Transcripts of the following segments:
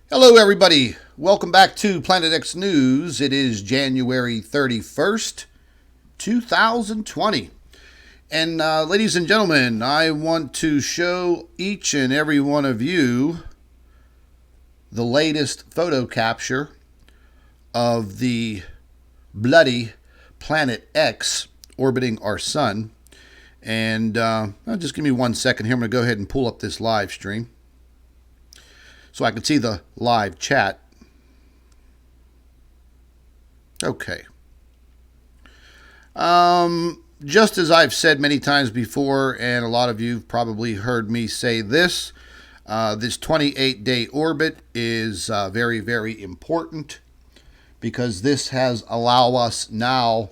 Hello, everybody. Welcome back to Planet X News. It is January 31st, 2020. And ladies and gentlemen, I want to show each and every one of you the latest photo capture of the bloody Planet X orbiting our sun. And just give me 1 second here. I'm going to go ahead and pull up this live stream so I can see the live chat. Okay. Just as I've said many times before, and a lot of you have probably heard me say this 28-day orbit is very, very important because this has allowed us now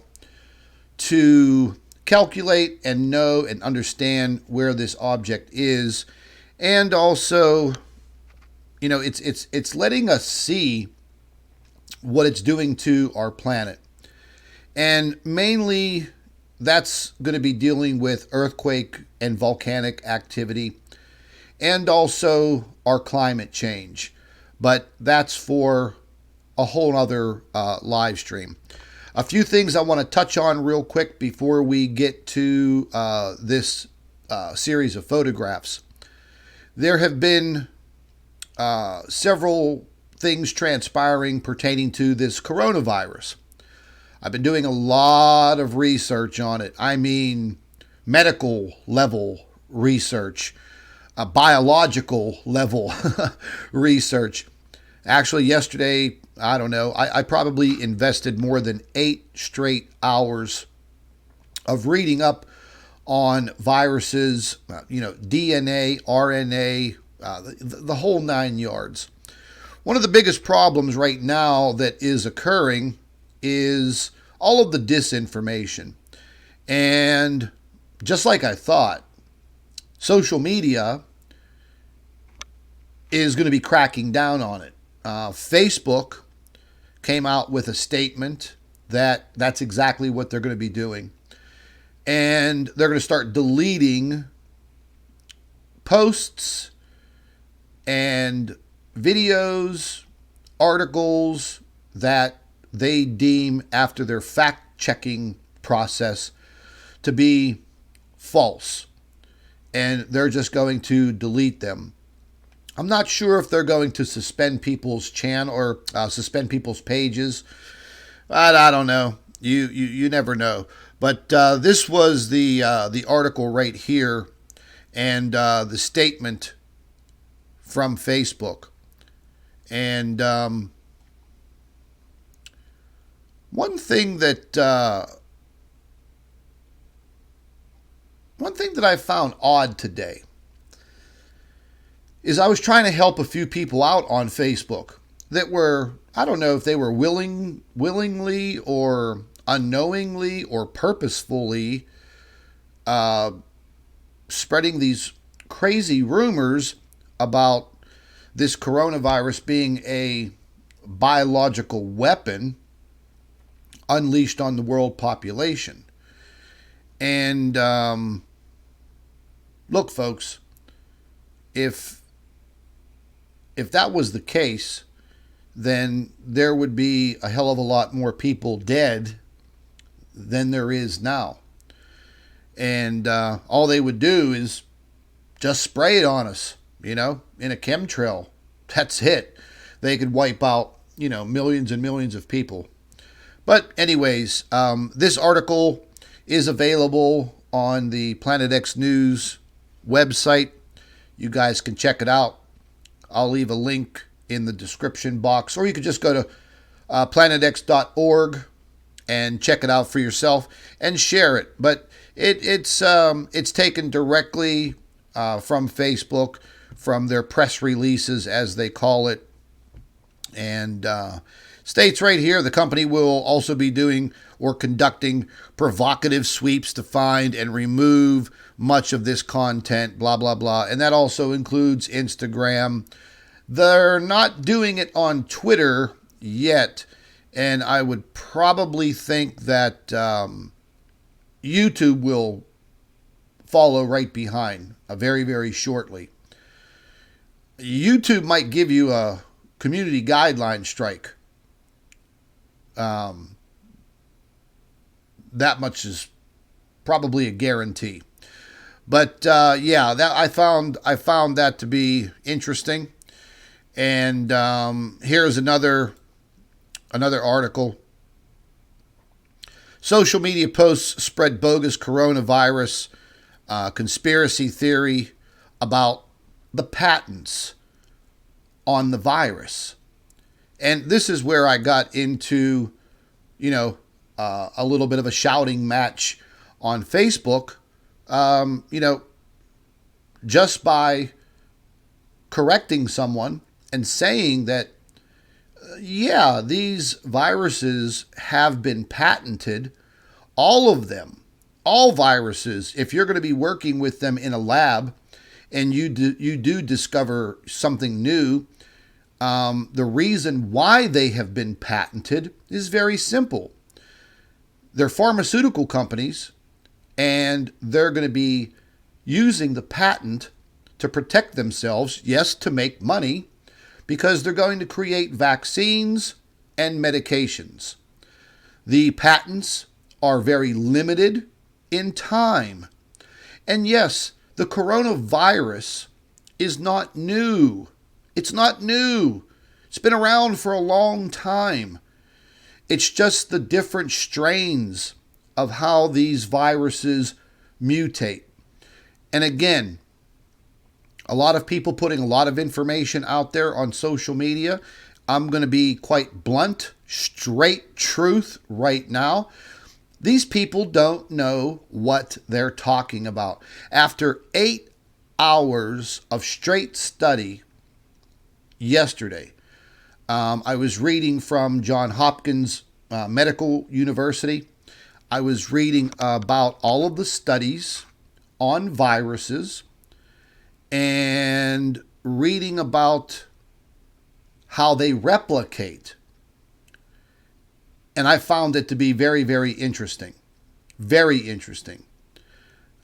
to calculate and know and understand where this object is, and also, you know, it's letting us see what it's doing to our planet. And mainly that's going to be dealing with earthquake and volcanic activity and also our climate change. But that's for a whole other live stream. A few things I want to touch on real quick before we get to this series of photographs. There have been several things transpiring pertaining to this coronavirus. I've been doing a lot of research on it. I mean, medical level research, biological level research. Actually, yesterday, I don't know, I probably invested more than 8 straight hours of reading up on viruses, DNA, RNA, the whole 9 yards. One of the biggest problems right now that is occurring is all of the disinformation. And just like I thought, social media is going to be cracking down on it. Facebook came out with a statement that that's exactly what they're going to be doing. And they're going to start deleting posts and videos, articles that they deem after their fact-checking process to be false. And they're just going to delete them. I'm not sure if they're going to suspend people's channel or suspend people's pages. I don't know. You never know. But this was the article right here, and the statement from Facebook. And one thing that I found odd today is I was trying to help a few people out on Facebook that were, I don't know if they were willingly or unknowingly or purposefully spreading these crazy rumors about this coronavirus being a biological weapon unleashed on the world population. And look, folks, if that was the case, then there would be a hell of a lot more people dead than there is now. And all they would do is just spray it on us, in a chemtrail. That's it. They could wipe out, millions and millions of people. But anyways, this article is available on the Planet X News website. You guys can check it out. I'll leave a link in the description box, or you could just go to planetx.org and check it out for yourself and share it. But it's taken directly from Facebook, from their press releases, as they call it, and states right here the company will also be doing or conducting provocative sweeps to find and remove much of this content, blah, blah, blah. And that also includes Instagram. They're not doing it on Twitter yet, and I would probably think that YouTube will follow right behind very, very shortly. YouTube might give you a community guideline strike. That much is probably a guarantee. But yeah, that I found that to be interesting. And here's another article. Social media posts spread bogus coronavirus conspiracy theory about the patents on the virus. And this is where I got into, a little bit of a shouting match on Facebook, just by correcting someone and saying that, yeah, these viruses have been patented, all of them, all viruses. If you're going to be working with them in a lab and you do discover something new, the reason why they have been patented is very simple. They're pharmaceutical companies, and they're going to be using the patent to protect themselves, yes, to make money, because they're going to create vaccines and medications. The patents are very limited in time. And yes, the coronavirus is not new. It's not new. It's been around for a long time. It's just the different strains of how these viruses mutate. And again, a lot of people putting a lot of information out there on social media. I'm going to be quite blunt, straight truth right now. These people don't know what they're talking about. After 8 hours of straight study yesterday, I was reading from Johns Hopkins Medical University. I was reading about all of the studies on viruses and reading about how they replicate. And I found it to be very, very interesting. Very interesting.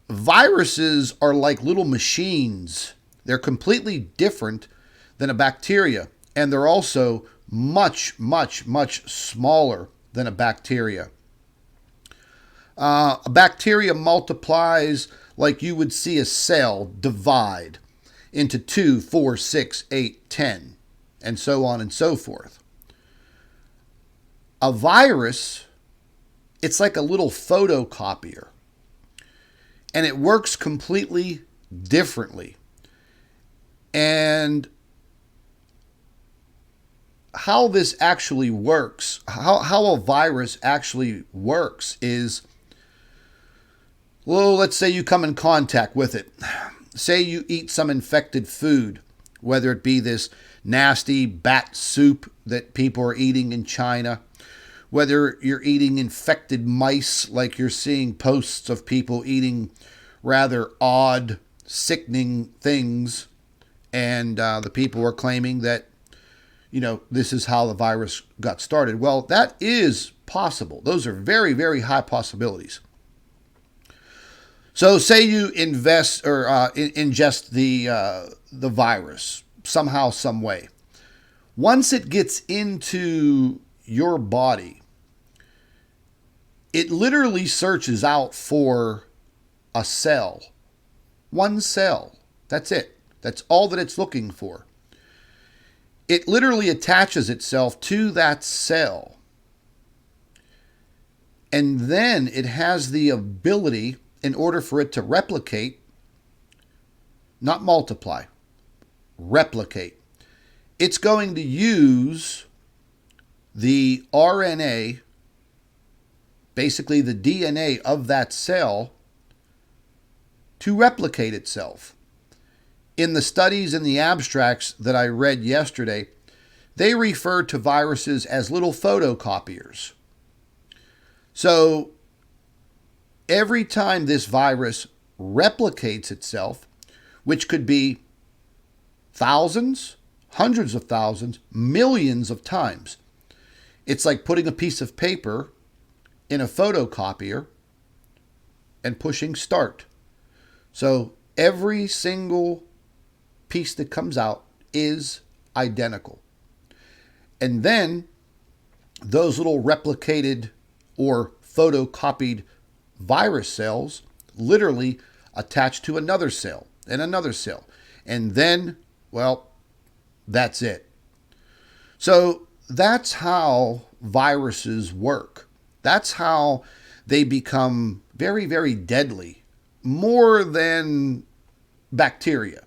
Viruses are like little machines. They're completely different than a bacteria. And they're also much, much, much smaller than a bacteria. A bacteria multiplies like you would see a cell divide into 2, 4, 6, 8, 10, and so on and so forth. A virus, it's like a little photocopier, and it works completely differently. And how this actually works, how a virus actually works is, well, let's say you come in contact with it. Say you eat some infected food, whether it be this nasty bat soup that people are eating in China, whether you're eating infected mice, like you're seeing posts of people eating rather odd, sickening things, and the people are claiming that, this is how the virus got started. Well, that is possible. Those are very, very high possibilities. So say you invest or ingest the virus somehow, some way. Once it gets into your body, it literally searches out for a cell. One cell. That's it. That's all that it's looking for. It literally attaches itself to that cell. And then it has the ability, in order for it to replicate, not multiply, replicate. It's going to use the RNA, basically the DNA of that cell, to replicate itself. In the studies and the abstracts that I read yesterday, they refer to viruses as little photocopiers. So every time this virus replicates itself, which could be thousands, hundreds of thousands, millions of times, it's like putting a piece of paper in a photocopier and pushing start. So every single piece that comes out is identical. And then those little replicated or photocopied virus cells literally attach to another cell and another cell. And then, well, that's it. So that's how viruses work. That's how they become very, very deadly, more than bacteria.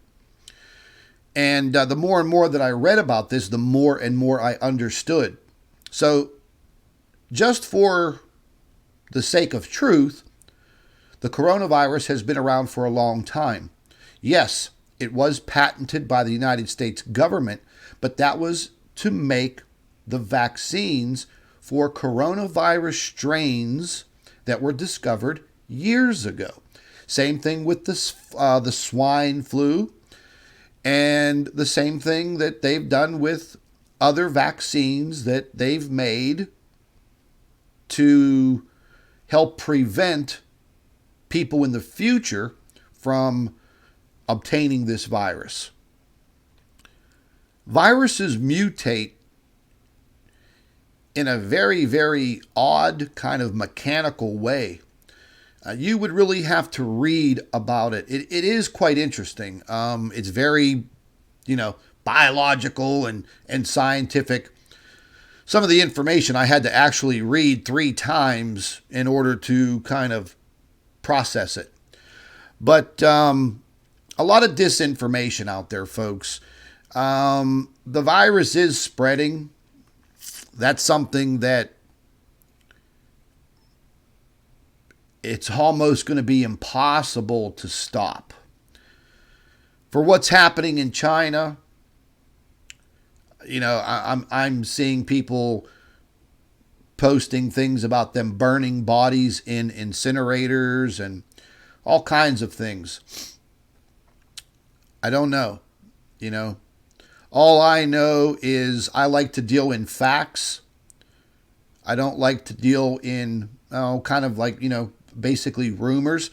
And the more and more that I read about this, the more and more I understood. So just for the sake of truth, the coronavirus has been around for a long time. Yes, it was patented by the United States government, but that was to make the vaccines for coronavirus strains that were discovered years ago. Same thing with the swine flu, and the same thing that they've done with other vaccines that they've made to help prevent people in the future from obtaining this virus. Viruses mutate in a very, very odd kind of mechanical way. You would really have to read about it. It is quite interesting. It's very, biological and scientific. Some of the information I had to actually read 3 times in order to kind of process it. But a lot of disinformation out there, folks. The virus is spreading. That's something that it's almost going to be impossible to stop. For what's happening in China, I'm seeing people posting things about them burning bodies in incinerators and all kinds of things. I don't know. All I know is I like to deal in facts. I don't like to deal in basically rumors.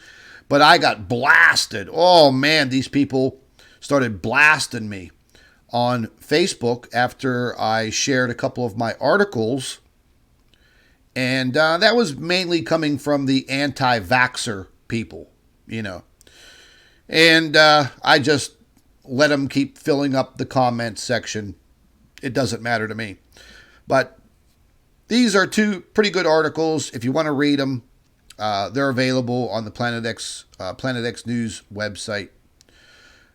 But I got blasted. Oh man, these people started blasting me on Facebook after I shared a couple of my articles. And that was mainly coming from the anti-vaxxer people, And I just let them keep filling up the comments section. It doesn't matter to me. But these are 2 pretty good articles. If you want to read them, they're available on the Planet X News website.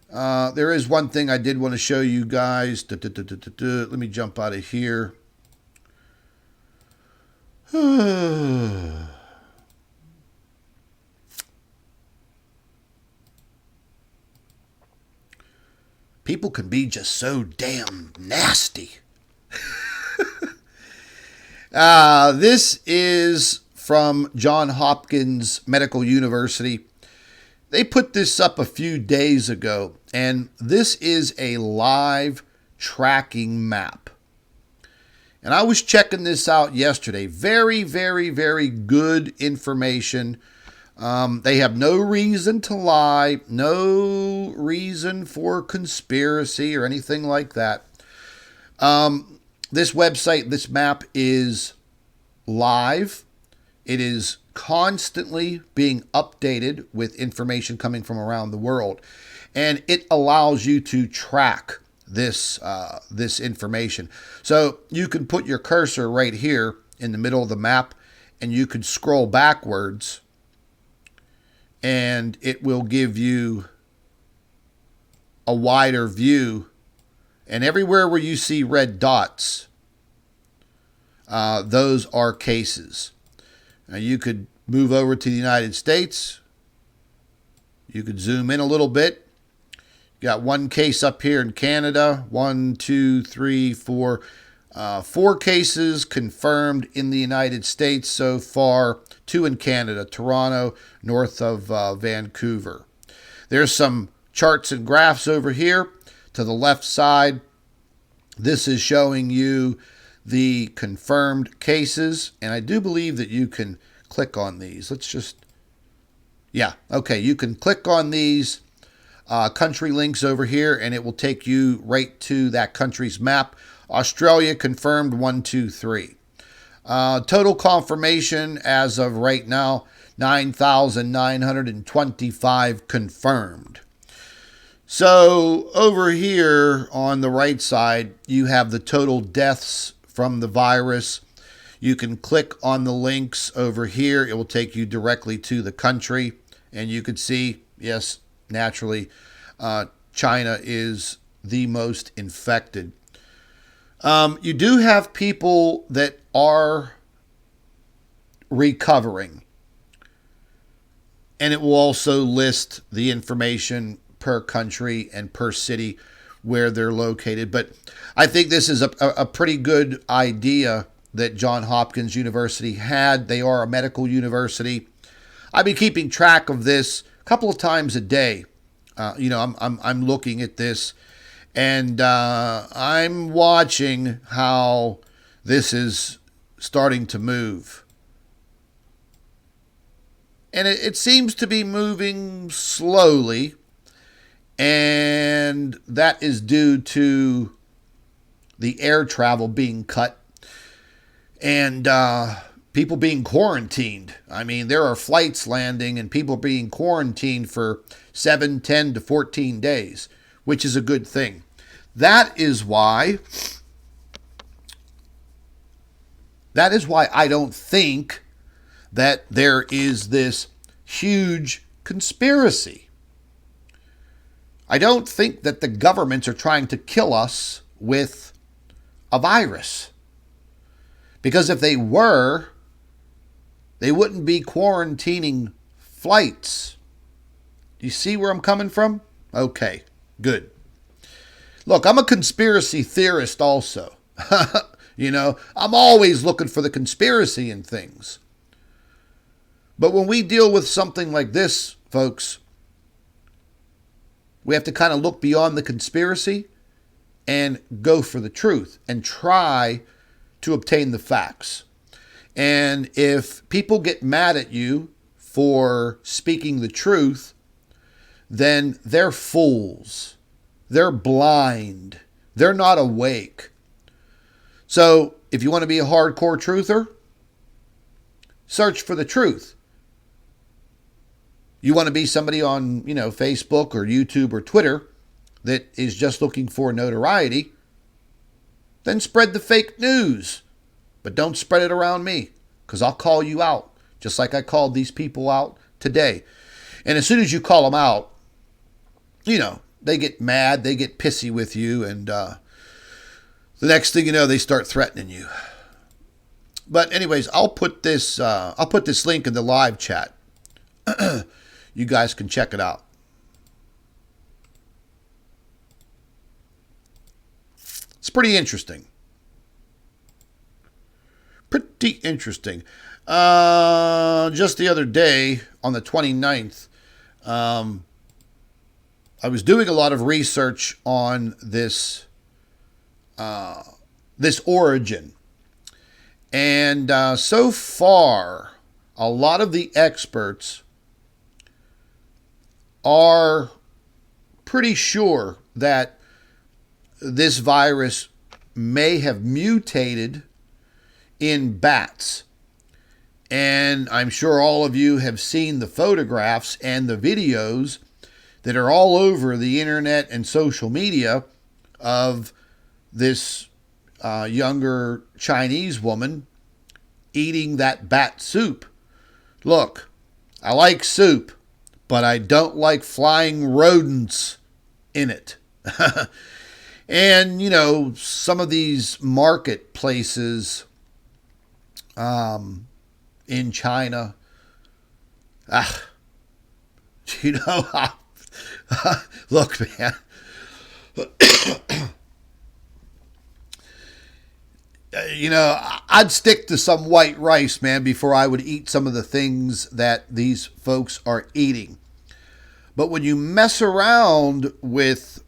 There is one thing I did want to show you guys. Let me jump out of here. People can be just so damn nasty. This is from Johns Hopkins Medical University. They put this up a few days ago, and this is a live tracking map. And I was checking this out yesterday. Very, very, very good information. They have no reason to lie, no reason for conspiracy or anything like that. This website, this map is live. It is constantly being updated with information coming from around the world. And it allows you to track this information. So you can put your cursor right here in the middle of the map, and you could scroll backwards, and it will give you a wider view. And everywhere where you see red dots, those are cases. Now you could move over to the United States. You could zoom in a little bit. Got 1 case up here in Canada. 1, 2, 3, 4. 4 cases confirmed in the United States so far. 2 in Canada, Toronto, north of Vancouver. There's some charts and graphs over here to the left side. This is showing you the confirmed cases, and I do believe that you can click on these. You can click on these country links over here, and it will take you right to that country's map. Australia confirmed 123. Total confirmation as of right now, 9,925 confirmed. So over here on the right side, you have the total deaths from the virus. You can click on the links over here. It will take you directly to the country. And you can see, yes, naturally, China is the most infected. You do have people that are recovering. And it will also list the information per country and per city where they're located. But I think this is a pretty good idea that Johns Hopkins University had. They are a medical university. I've been keeping track of this a couple of times a day. I'm looking at this, and I'm watching how this is starting to move. And it seems to be moving slowly, and that is due to the air travel being cut and people being quarantined. I mean, there are flights landing and people being quarantined for 7, 10 to 14 days, which is a good thing. That is why I don't think that there is this huge conspiracy. I don't think that the governments are trying to kill us with a virus. Because if they were, they wouldn't be quarantining flights. Do you see where I'm coming from? Okay, good. Look, I'm a conspiracy theorist also. I'm always looking for the conspiracy in things. But when we deal with something like this, folks, we have to kind of look beyond the conspiracy and go for the truth and try to obtain the facts. And if people get mad at you for speaking the truth, then they're fools. They're blind. They're not awake. So if you want to be a hardcore truther, search for the truth. You want to be somebody on, Facebook or YouTube or Twitter that is just looking for notoriety, then spread the fake news. But don't spread it around me, because I'll call you out, just like I called these people out today. And as soon as you call them out, they get mad, they get pissy with you, and the next thing you know, they start threatening you. But anyways, I'll put this link in the live chat. You guys can check it out. It's pretty interesting. Pretty interesting. Just the other day, on the 29th, I was doing a lot of research on this origin. And so far, a lot of the experts are pretty sure that this virus may have mutated in bats. And I'm sure all of you have seen the photographs and the videos that are all over the internet and social media of this younger Chinese woman eating that bat soup. Look, I like soup, but I don't like flying rodents in it. And, some of these marketplaces in China, look, man, I'd stick to some white rice, man, before I would eat some of the things that these folks are eating. But when you mess around with,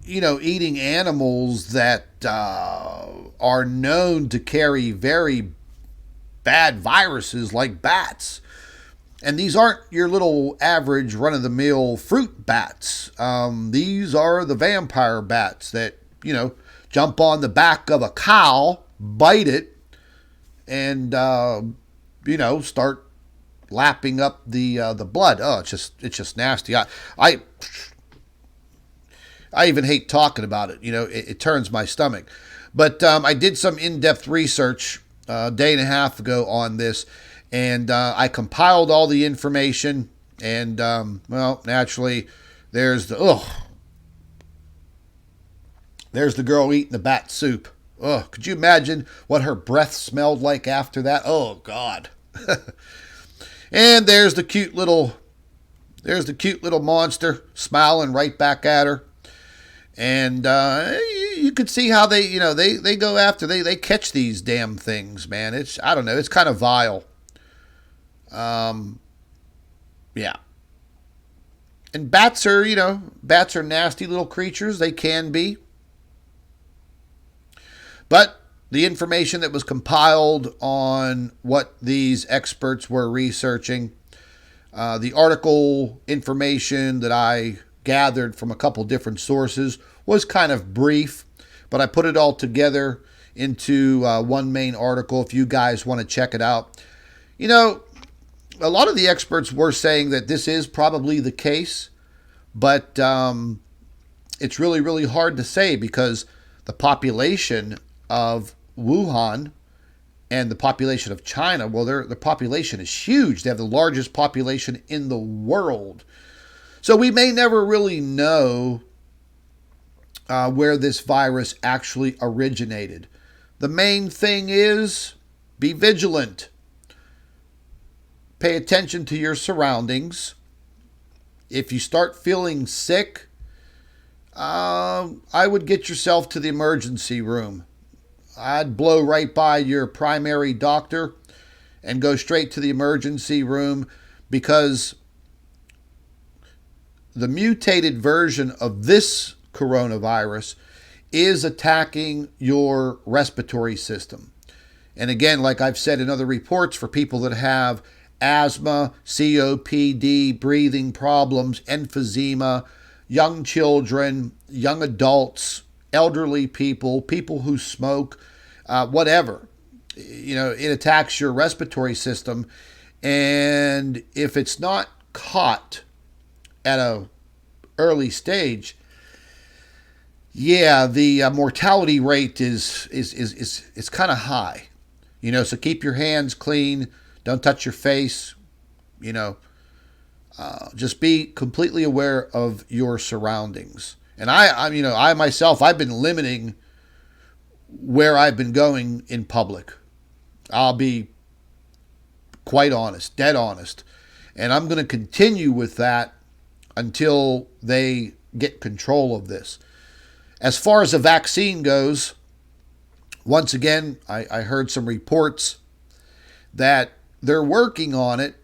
eating animals that are known to carry very bad viruses like bats, and these aren't your little average run-of-the-mill fruit bats. These are the vampire bats that, jump on the back of a cow, bite it, and start lapping up the blood. Oh, it's just nasty. I even hate talking about it. It turns my stomach. But I did some in-depth research a day and a half ago on this, and I compiled all the information. And naturally, there's the girl eating the bat soup. Oh, could you imagine what her breath smelled like after that? Oh God. And there's the cute little monster smiling right back at her. And you could see how they go after, they catch these damn things, man. I don't know, it's kind of vile. Yeah. And bats are nasty little creatures. They can be. But the information that was compiled on what these experts were researching, the article information that I gathered from a couple different sources was kind of brief, but I put it all together into one main article if you guys want to check it out. A lot of the experts were saying that this is probably the case, but it's really, really hard to say because the population of Wuhan and the population of China, well, the population is huge. They have the largest population in the world. So we may never really know where this virus actually originated. The main thing is be vigilant. Pay attention to your surroundings. If you start feeling sick, I would get yourself to the emergency room. I'd blow right by your primary doctor and go straight to the emergency room because the mutated version of this coronavirus is attacking your respiratory system. And again, like I've said in other reports, for people that have asthma, COPD, breathing problems, emphysema, young children, young adults, elderly people, people who smoke, whatever. It attacks your respiratory system. And if it's not caught at an early stage, the mortality rate is kind of high. So keep your hands clean. Don't touch your face. Just be completely aware of your surroundings. And I myself, I've been limiting where I've been going in public. I'll be quite honest, dead honest. And I'm going to continue with that until they get control of this. As far as the vaccine goes, once again, I heard some reports that they're working on it,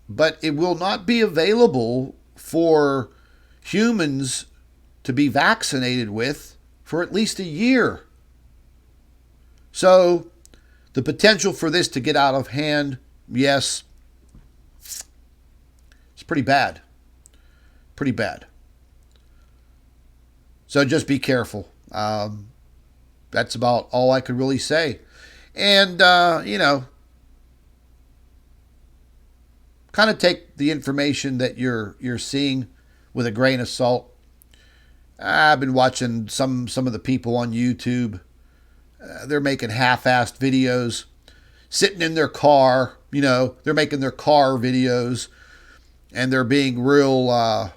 but it will not be available for humans to be vaccinated with for at least a year. So the potential for this to get out of hand, yes, it's pretty bad. Pretty bad. So just be careful. That's about all I could really say. And, kind of take the information that you're seeing with a grain of salt. I've been watching some of the people on YouTube. They're making half-assed videos, sitting in their car. They're making their car videos, and they're being real, I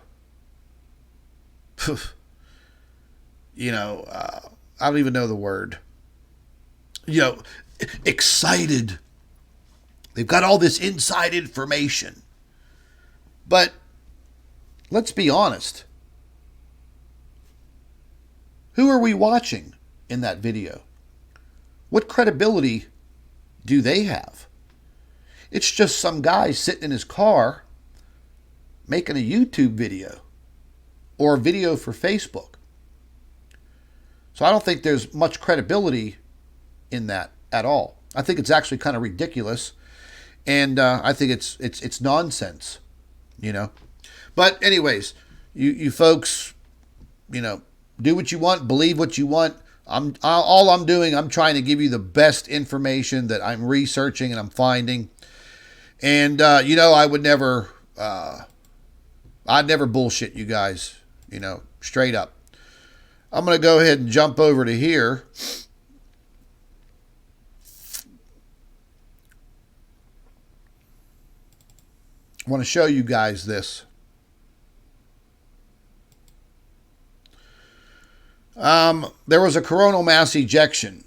don't even know the word. Excited. They've got all this inside information. But let's be honest. Who are we watching in that video? What credibility do they have? It's just some guy sitting in his car making a YouTube video or a video for Facebook. So I don't think there's much credibility in that at all. I think it's actually kind of ridiculous. And I think it's nonsense, But anyways, you folks, do what you want, believe what you want. All I'm doing, I'm trying to give you the best information that I'm researching and I'm finding. And I would never, I'd never bullshit you guys, straight up. I'm going to go ahead and jump over to here. I want to show you guys this. There was a coronal mass ejection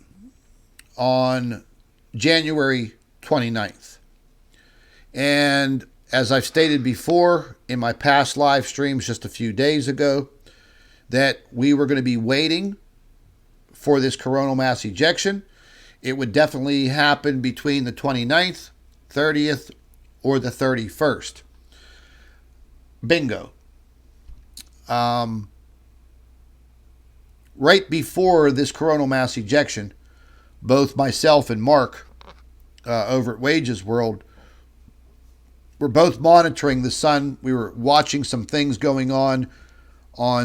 on January 29th. And as I've stated before in my past live streams just a few days ago, that we were going to be waiting for this coronal mass ejection. It would definitely happen between the 29th, 30th, or the 31st. Bingo. Right before this coronal mass ejection, both myself and Mark over at Wages World were both monitoring the sun. We were watching some things going on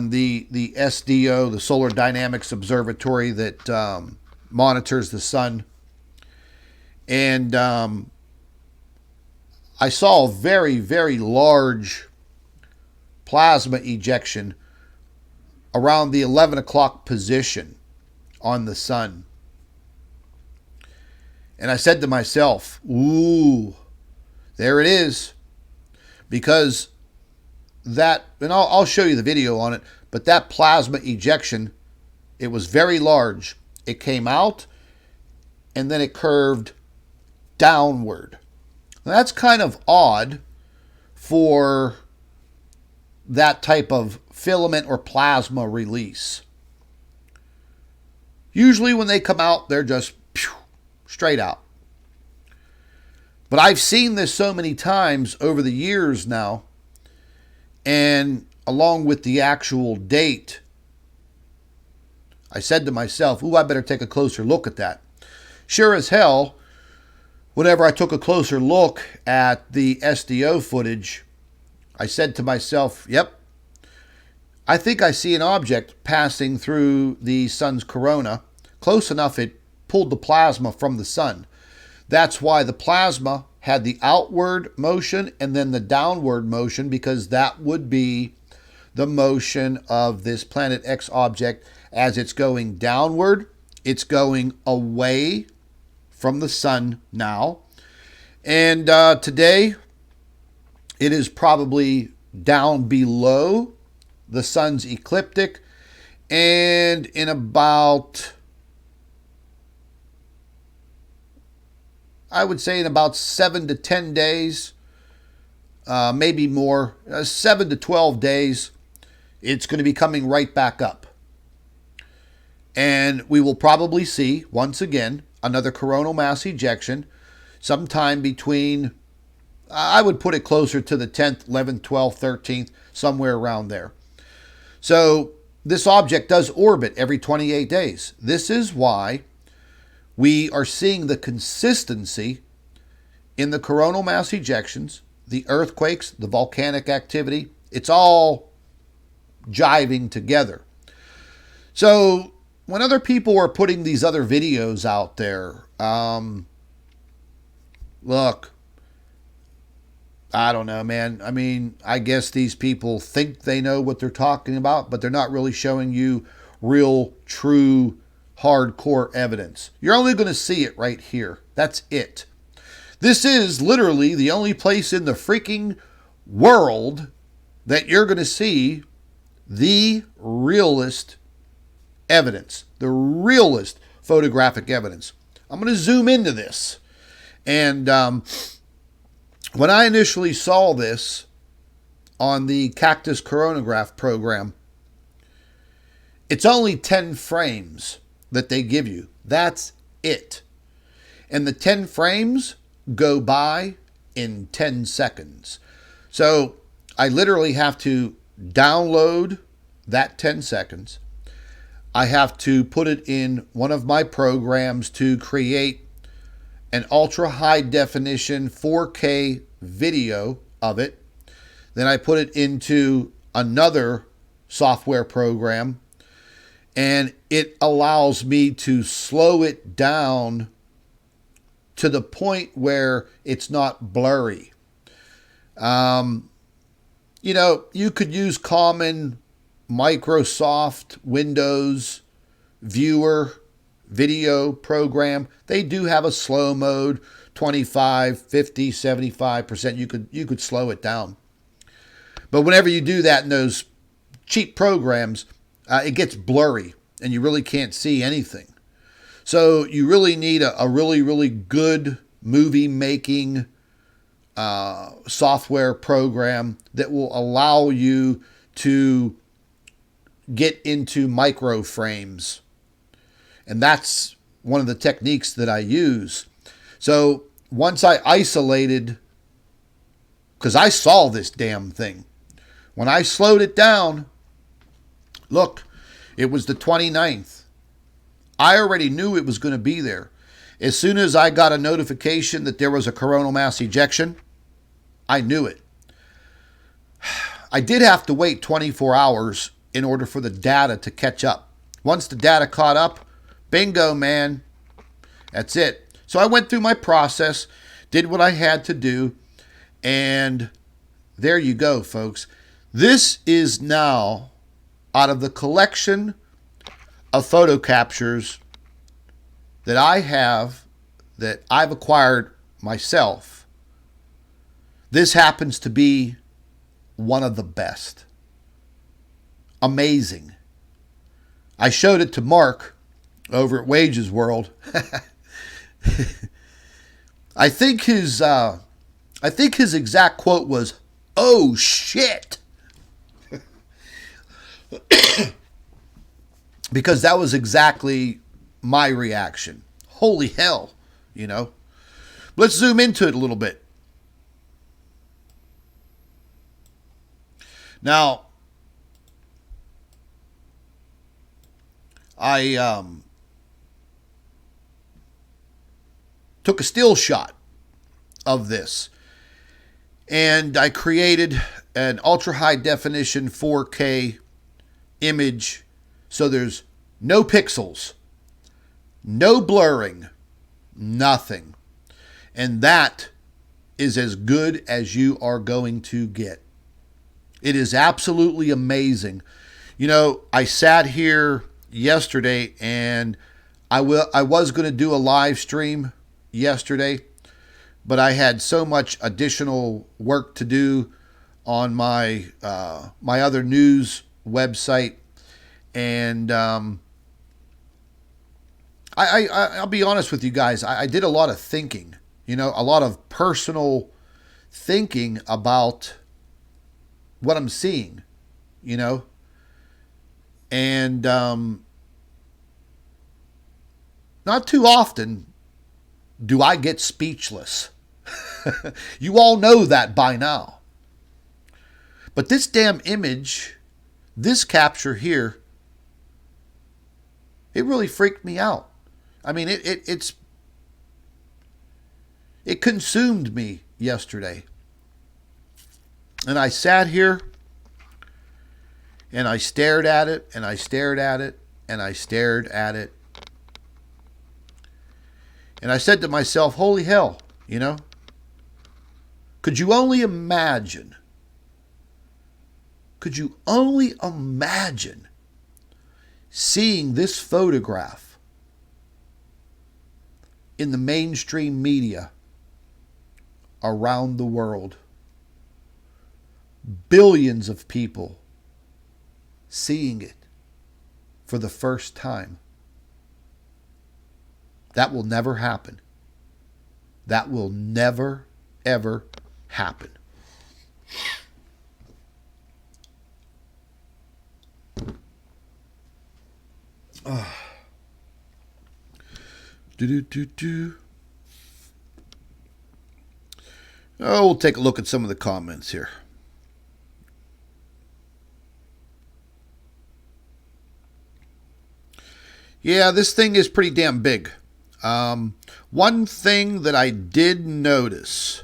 the SDO, the Solar Dynamics Observatory that monitors the sun. And I saw a very, very large plasma ejection around the 11 o'clock position on the sun. And I said to myself, ooh, there it is. Because that, and I'll show you the video on it, but that plasma ejection, it was very large. It came out and then it curved downward. Now, that's kind of odd for that type of filament or plasma release. Usually when they come out, they're just straight out. But I've seen this so many times over the years now, and along with the actual date, I said to myself, ooh, I better take a closer look at that. Sure as hell, whenever I took a closer look at the SDO footage, I said to myself, yep, I think I see an object passing through the sun's corona. Close enough, it pulled the plasma from the sun. That's why the plasma had the outward motion and then the downward motion, because that would be the motion of this Planet X object as it's going downward. It's going away from the sun now. And today, it is probably down below the sun's ecliptic. And in about, I would say in about 7 to 10 days, maybe more, 7 to 12 days, it's going to be coming right back up. And we will probably see, once again, another coronal mass ejection sometime between, I would put it closer to the 10th, 11th, 12th, 13th, somewhere around there. So this object does orbit every 28 days. This is why we are seeing the consistency in the coronal mass ejections, the earthquakes, the volcanic activity. It's all jiving together. So when other people are putting these other videos out there, look, I don't know, man. I mean, I guess these people think they know what they're talking about, but they're not really showing you real, true, hardcore evidence. You're only going to see it right here. That's it. This is literally the only place in the freaking world that you're going to see the realest evidence, the realest photographic evidence. I'm going to zoom into this. And when I initially saw this on the Cactus Coronagraph program, it's only 10 frames that they give you. That's it. And the 10 frames go by in 10 seconds. So I literally have to download that 10 seconds. I have to put it in one of my programs to create an ultra high definition 4K video of it. Then I put it into another software program, And it allows me to slow it down to the point where it's not blurry. You know, you could use common Microsoft Windows viewer video program. They do have a slow mode, 25, 50, 75%. You could slow it down. But whenever you do that in those cheap programs, it gets blurry and you really can't see anything. So you really need a really, really good movie making software program that will allow you to get into micro frames. And that's one of the techniques that I use. So once I isolated, because I saw this damn thing, when I slowed it down, look, it was the 29th. I already knew it was going to be there. As soon as I got a notification that there was a coronal mass ejection, I knew it. I did have to wait 24 hours in order for the data to catch up. Once the data caught up, bingo, man. That's it. So I went through my process, did what I had to do, and there you go, folks. This is now, out of the collection of photo captures that I have, that I've acquired myself, this happens to be one of the best. Amazing. I showed it to Mark over at Wages World. I think his exact quote was, "Oh shit." Because that was exactly my reaction. Holy hell, you know. Let's zoom into it a little bit. Now, I took a still shot of this, and I created an ultra high definition 4K image, so there's no pixels, no blurring, nothing. And that is as good as you are going to get. It is absolutely amazing. You know, I sat here yesterday and I was going to do a live stream yesterday, but I had so much additional work to do on my my other news website, and I'll be honest with you guys. I did a lot of thinking, you know, a lot of personal thinking about what I'm seeing, you know, and not too often do I get speechless. You all know that by now. But this damn image, this capture here, it really freaked me out. I mean, it consumed me yesterday. And I sat here and I stared at it and I stared at it and I stared at it. And I said to myself, holy hell, you know, could you only imagine seeing this photograph in the mainstream media around the world? Billions of people seeing it for the first time. That will never happen. That will never, ever happen. Oh, we'll take a look at some of the comments here. Yeah, this thing is pretty damn big. One thing that I did notice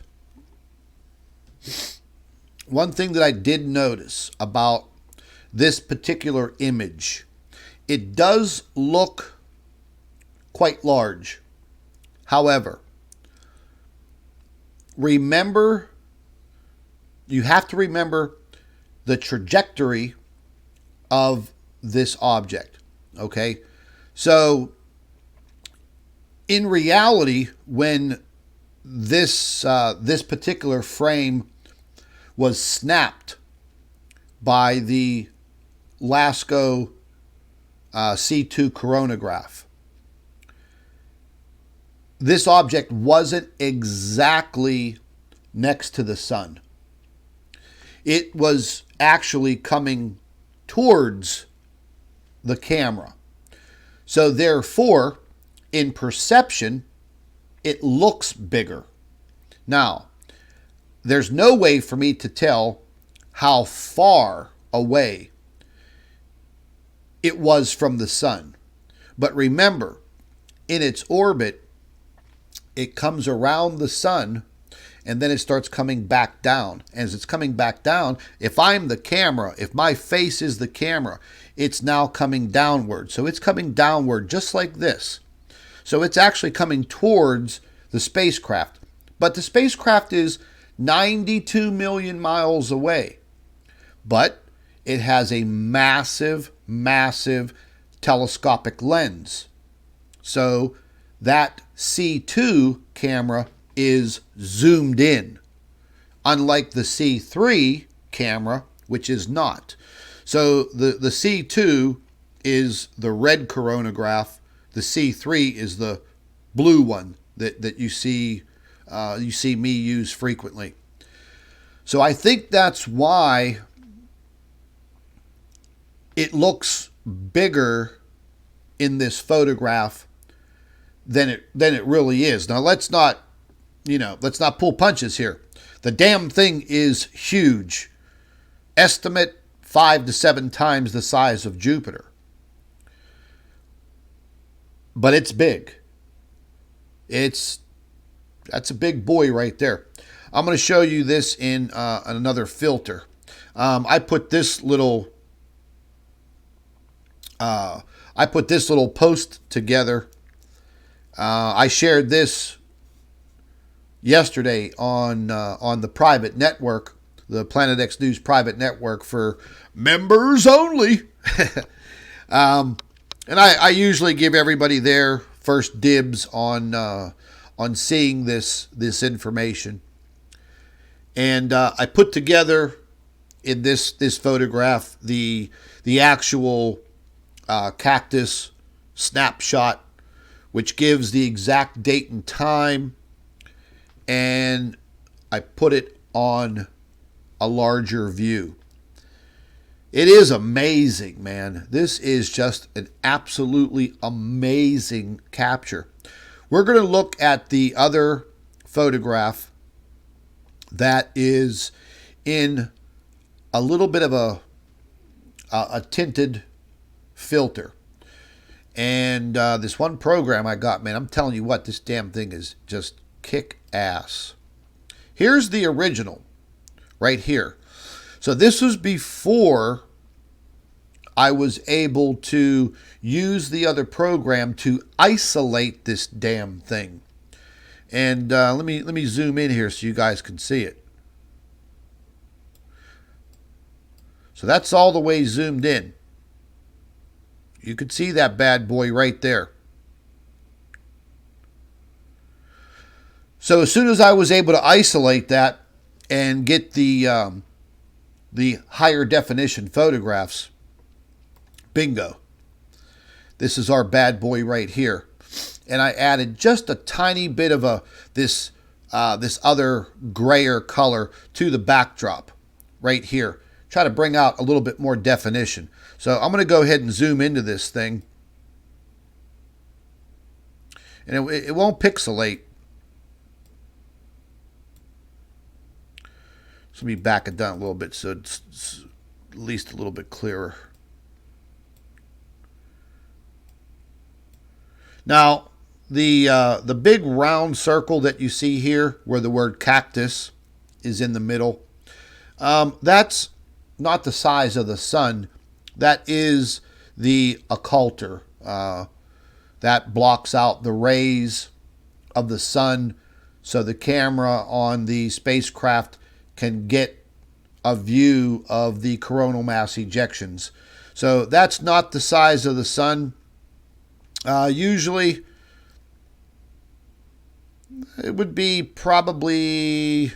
about this particular image It does look quite large. However, remember, you have to remember the trajectory of this object, okay? So, in reality, when this particular frame was snapped by the LASCO C2 coronagraph, this object wasn't exactly next to the sun. It was actually coming towards the camera. So therefore, in perception, it looks bigger. Now, there's no way for me to tell how far away it was from the sun. But remember, in its orbit, it comes around the sun and then it starts coming back down. As it's coming back down, if I'm the camera, if my face is the camera, it's now coming downward. So it's coming downward just like this. So it's actually coming towards the spacecraft. But the spacecraft is 92 million miles away. But it has a massive, massive telescopic lens. So that C2 camera is zoomed in, unlike the C3 camera, which is not. So the C2 is the red coronagraph. The C3 is the blue one that you see me use frequently. So I think that's why it looks bigger in this photograph than it really is. Now let's not pull punches here. The damn thing is huge. Estimate 5 to 7 times the size of Jupiter. But it's big. That's a big boy right there. I'm going to show you this in another filter. I put this little post together. I shared this yesterday on the private network, the Planet X News private network for members only. And I usually give everybody there first dibs on seeing this information. And I put together in this photograph the actual cactus snapshot, which gives the exact date and time, and I put it on a larger view. It is amazing, man. This is just an absolutely amazing capture. We're going to look at the other photograph that is in a little bit of a tinted filter. And this one program I got, man, I'm telling you what, this damn thing is just kick ass. Here's the original right here. So this was before I was able to use the other program to isolate this damn thing. And let me zoom in here so you guys can see it. So that's all the way zoomed in. You could see that bad boy right there. So as soon as I was able to isolate that and get the higher definition photographs, bingo. This is our bad boy right here. And I added just a tiny bit of this other grayer color to the backdrop right here. Try to bring out a little bit more definition. So I'm going to go ahead and zoom into this thing. And it won't pixelate. So let me back it down a little bit so it's at least a little bit clearer. Now, the big round circle that you see here where the word cactus is in the middle, that's not the size of the sun. That is the occulter. That blocks out the rays of the sun so the camera on the spacecraft can get a view of the coronal mass ejections. So that's not the size of the sun. Usually it would be probably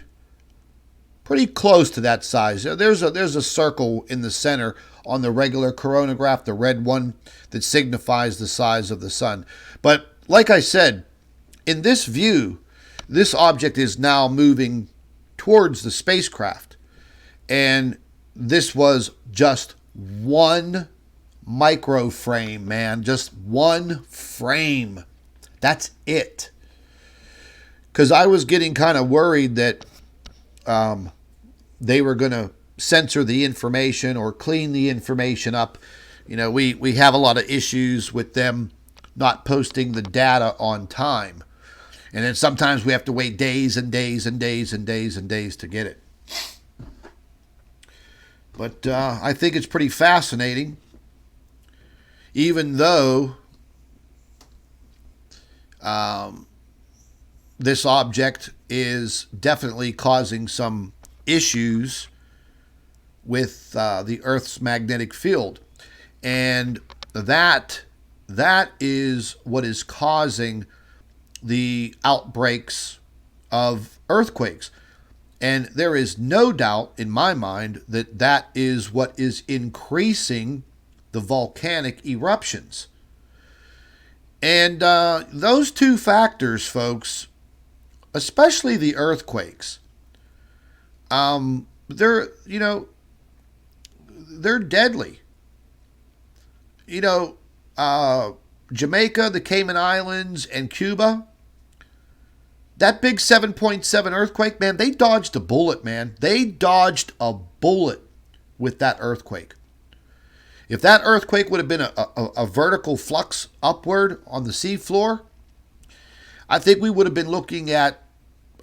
pretty close to that size. There's a circle in the center on the regular coronagraph, the red one, that signifies the size of the sun. But like I said, in this view, this object is now moving towards the spacecraft. And this was just one microframe, man. Just one frame. That's it. Because I was getting kind of worried that they were going to censor the information or clean the information up. You know, we have a lot of issues with them not posting the data on time. And then sometimes we have to wait days and days and days and days and days to get it. But I think it's pretty fascinating, even though this object is definitely causing some issues with the Earth's magnetic field. And that is what is causing the outbreaks of earthquakes. And there is no doubt in my mind that that is what is increasing the volcanic eruptions. And those two factors, folks, especially the earthquakes, they're deadly. You know, Jamaica, the Cayman Islands, and Cuba, that big 7.7 earthquake, man, they dodged a bullet, man. They dodged a bullet with that earthquake. If that earthquake would have been a vertical flux upward on the seafloor, I think we would have been looking at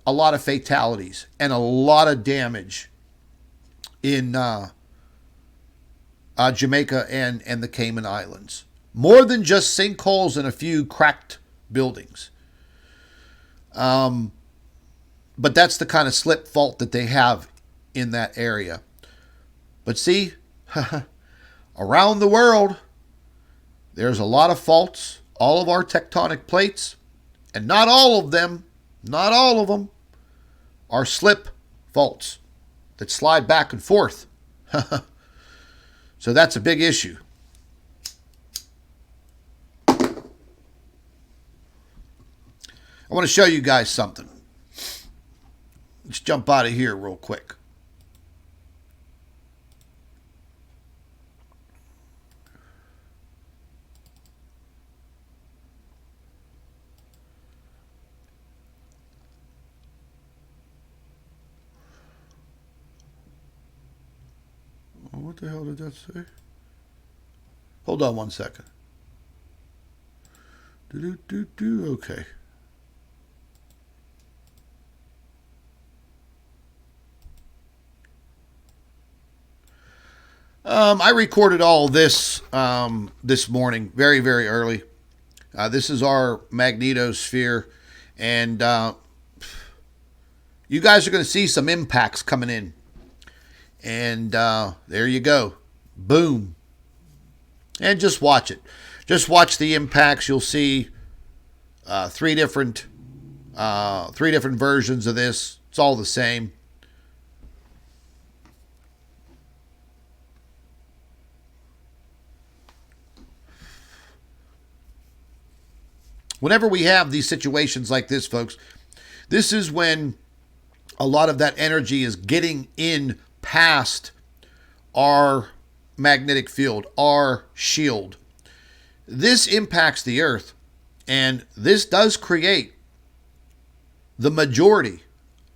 a lot of fatalities and a lot of damage in Jamaica and the Cayman Islands. More than just sinkholes and a few cracked buildings. But that's the kind of slip fault that they have in that area. But see, around the world, there's a lot of faults, all of our tectonic plates, and not all of them are slip faults that slide back and forth. So that's a big issue. I want to show you guys something. Let's jump out of here real quick. What the hell did that say? Hold on one second. Okay. I recorded all this this morning, very, very early. This is our magnetosphere, and you guys are going to see some impacts coming in. And there you go. Boom. And just watch it. Just watch the impacts. You'll see three different versions of this. It's all the same. Whenever we have these situations like this, folks, this is when a lot of that energy is getting in past our magnetic field, our shield. This impacts the Earth, and this does create the majority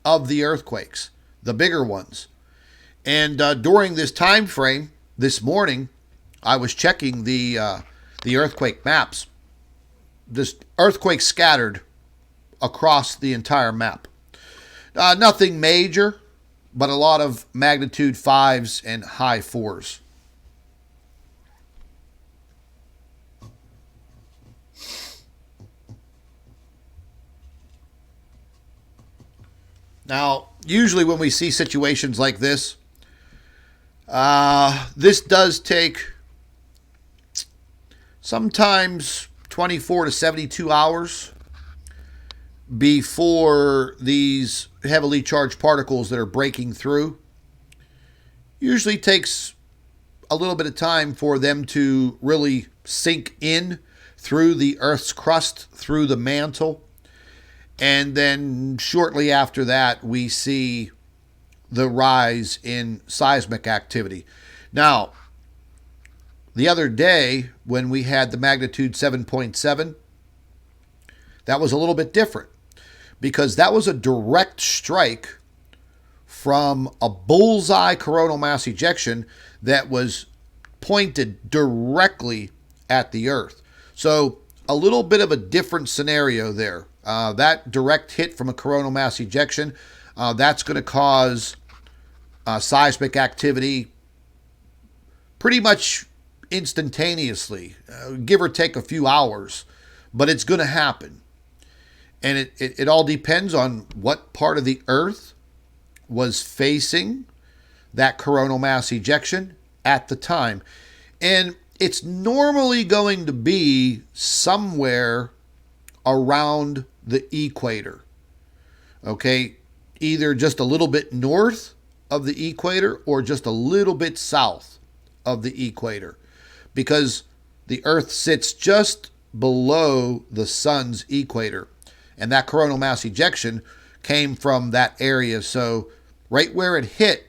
of the earthquakes, the bigger ones. And during this time frame, this morning, I was checking the earthquake maps. This earthquake scattered across the entire map. Nothing major, but a lot of magnitude 5s and high 4s. Now, usually when we see situations like this, this does take sometimes 24 to 72 hours before these heavily charged particles that are breaking through. Usually takes a little bit of time for them to really sink in through the Earth's crust, through the mantle. And then shortly after that, we see the rise in seismic activity. Now, the other day when we had the magnitude 7.7, that was a little bit different because that was a direct strike from a bullseye coronal mass ejection that was pointed directly at the Earth. So a little bit of a different scenario there. That direct hit from a coronal mass ejection, that's going to cause seismic activity pretty much instantaneously, give or take a few hours, but it's going to happen. And it all depends on what part of the Earth was facing that coronal mass ejection at the time. And it's normally going to be somewhere around the equator. Okay, either just a little bit north of the equator or just a little bit south of the equator, because the Earth sits just below the sun's equator, and that coronal mass ejection came from that area. So right where it hit,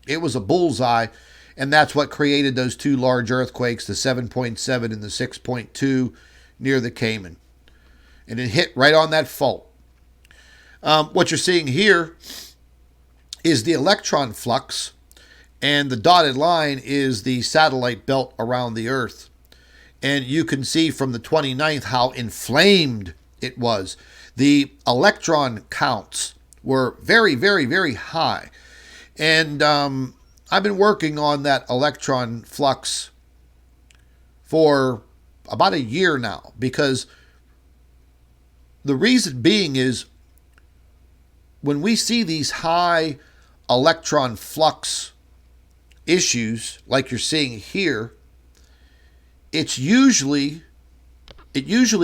it was a bullseye, and that's what created those two large earthquakes, the 7.7 and the 6.2 near the Cayman. And it hit right on that fault. What you're seeing here is the electron flux, and the dotted line is the satellite belt around the Earth. And you can see from the 29th how inflamed it was. The electron counts were very, very, very high. And I've been working on that electron flux for about a year now, because the reason being is when we see these high electron flux issues like you're seeing here, it usually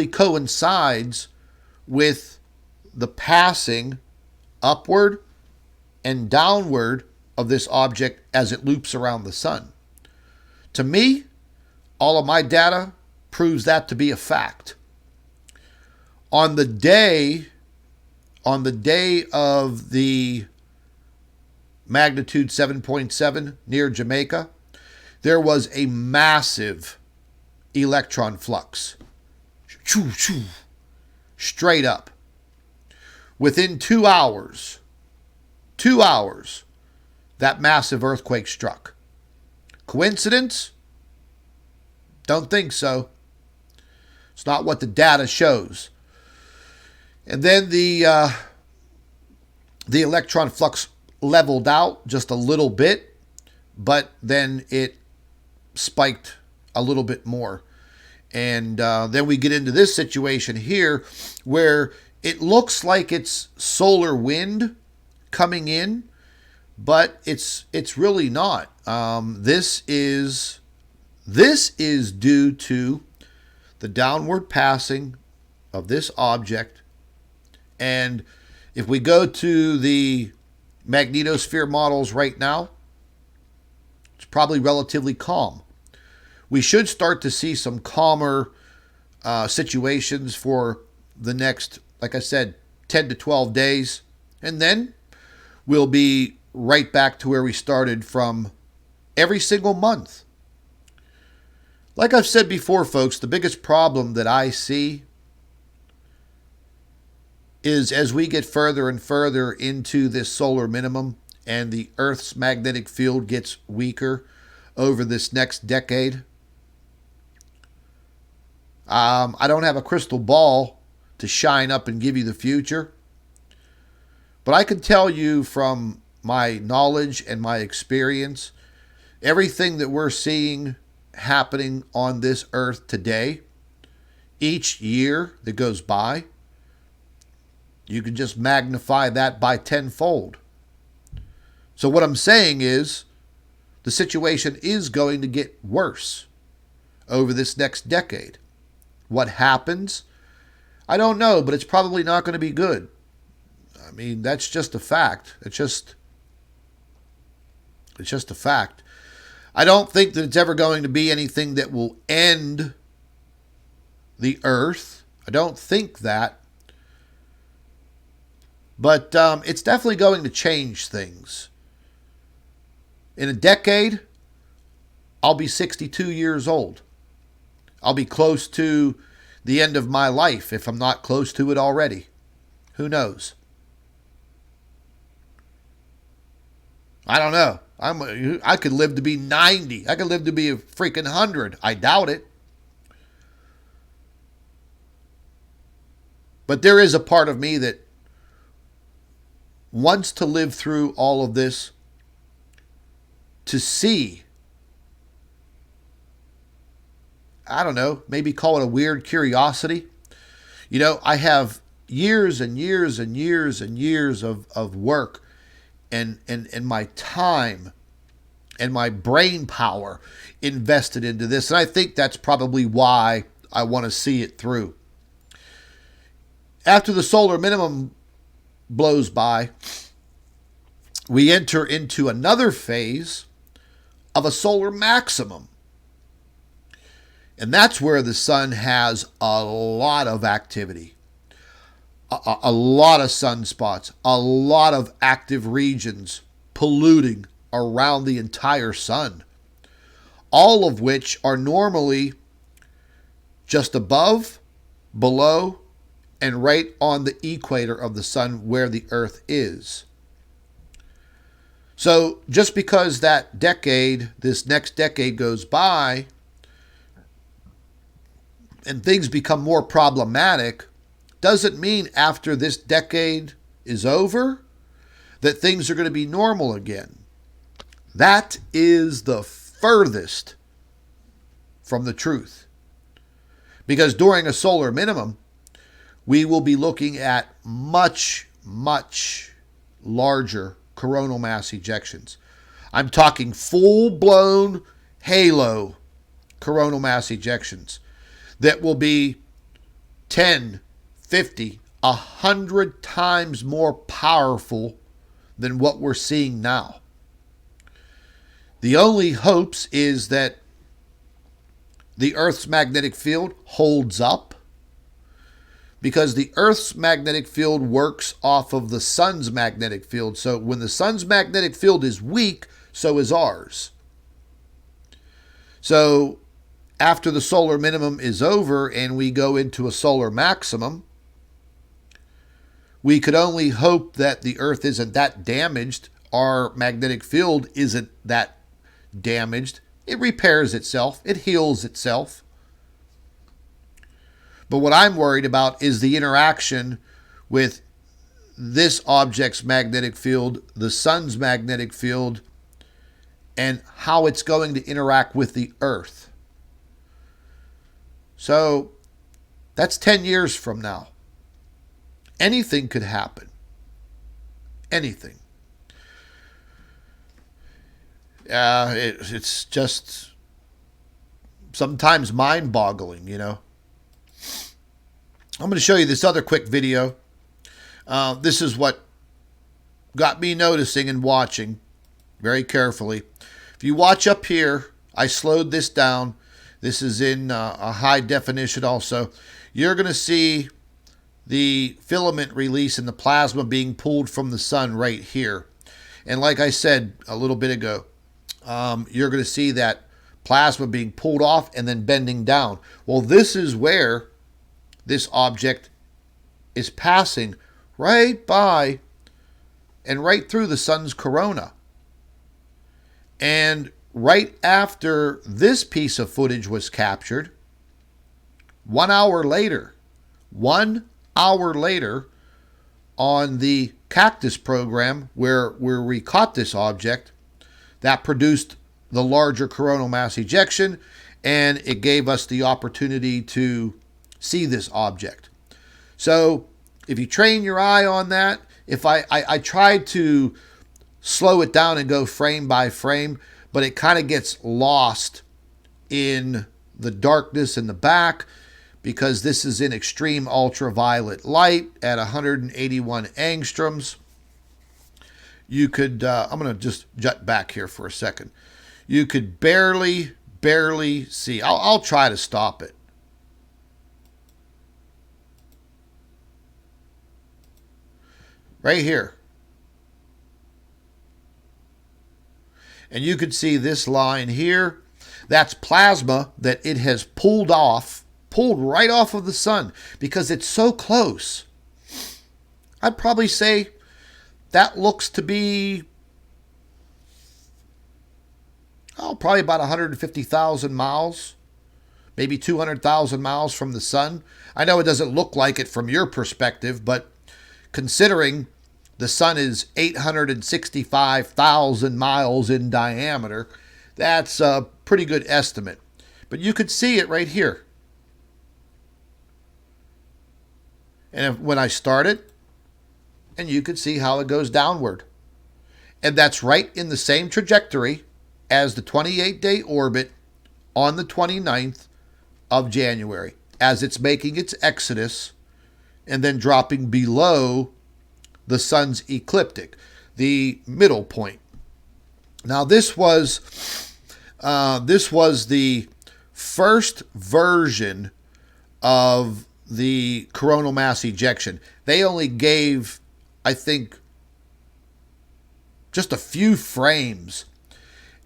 coincides with the passing upward and downward of this object as it loops around the sun. To me, all of my data proves that to be a fact. On the day of the magnitude 7.7 near Jamaica, there was a massive electron flux. Straight up. Within 2 hours, that massive earthquake struck. Coincidence? Don't think so. It's not what the data shows. And then the electron flux leveled out just a little bit, but then it spiked a little bit more. And then we get into this situation here where it looks like it's solar wind coming in, but it's really not. This is due to the downward passing of this object. And if we go to the magnetosphere models right now, it's probably relatively calm. We should start to see some calmer situations for the next, like I said, 10 to 12 days. And then we'll be right back to where we started from every single month. Like I've said before, folks, the biggest problem that I see is as we get further and further into this solar minimum and the Earth's magnetic field gets weaker over this next decade. I don't have a crystal ball to shine up and give you the future, but I can tell you from my knowledge and my experience, everything that we're seeing happening on this Earth today, each year that goes by, You can just magnify that by tenfold. So what I'm saying is the situation is going to get worse over this next decade. What happens? I don't know, but it's probably not going to be good. I mean, that's just a fact. It's just a fact. I don't think that it's ever going to be anything that will end the earth. I don't think that. But it's definitely going to change things. In a decade, I'll be 62 years old. I'll be close to the end of my life if I'm not close to it already. Who knows? I don't know. I could live to be 90. I could live to be a freaking 100. I doubt it. But there is a part of me that wants to live through all of this to see, I don't know, maybe call it a weird curiosity. You know, I have years and years and years and years of work and my time and my brain power invested into this. And I think that's probably why I want to see it through. After the solar minimum blows by, we enter into another phase of a solar maximum. And that's where the sun has a lot of activity, a lot of sunspots, a lot of active regions polluting around the entire sun, all of which are normally just above, below, and right on the equator of the sun where the earth is. So just because that decade, this next decade goes by, and things become more problematic, doesn't mean after this decade is over that things are going to be normal again. That is the furthest from the truth. Because during a solar minimum, we will be looking at much, much larger coronal mass ejections. I'm talking full-blown halo coronal mass ejections that will be 10, 50, 100 times more powerful than what we're seeing now. The only hopes is that the Earth's magnetic field holds up, because the Earth's magnetic field works off of the sun's magnetic field. So when the sun's magnetic field is weak, so is ours. So after the solar minimum is over and we go into a solar maximum, we could only hope that the Earth isn't that damaged. Our magnetic field isn't that damaged. It repairs itself. It heals itself. But what I'm worried about is the interaction with this object's magnetic field, the sun's magnetic field, and how it's going to interact with the Earth. So that's 10 years from now. Anything could happen. Anything. It's just sometimes mind-boggling, you know. I'm going to show you this other quick video. This is what got me noticing and watching very carefully. If you watch up here, I slowed this down. This is in a high definition also. You're going to see the filament release in the plasma being pulled from the sun right here. And like I said a little bit ago, you're going to see that plasma being pulled off and then bending down. Well, this is where this object is passing right by and right through the sun's corona. And right after this piece of footage was captured, 1 hour later, on the Cactus program where we caught this object, that produced the larger coronal mass ejection, and it gave us the opportunity to see this object. So if you train your eye on that, if I tried to slow it down and go frame by frame, but it kind of gets lost in the darkness in the back because this is in extreme ultraviolet light at 181 angstroms. You could, I'm going to just jut back here for a second. You could barely see. I'll try to stop it. Right here. And you could see this line here. That's plasma that it has pulled right off of the sun because it's so close. I'd probably say that looks to be, probably about 150,000 miles, maybe 200,000 miles from the sun. I know it doesn't look like it from your perspective, but considering the sun is 865,000 miles in diameter, that's a pretty good estimate. But you could see it right here. And when I start it, and you could see how it goes downward. And that's right in the same trajectory as the 28-day orbit on the 29th of January, as it's making its exodus and then dropping below the sun's ecliptic, the middle point. Now, this was the first version of the coronal mass ejection. They only gave, I think, just a few frames.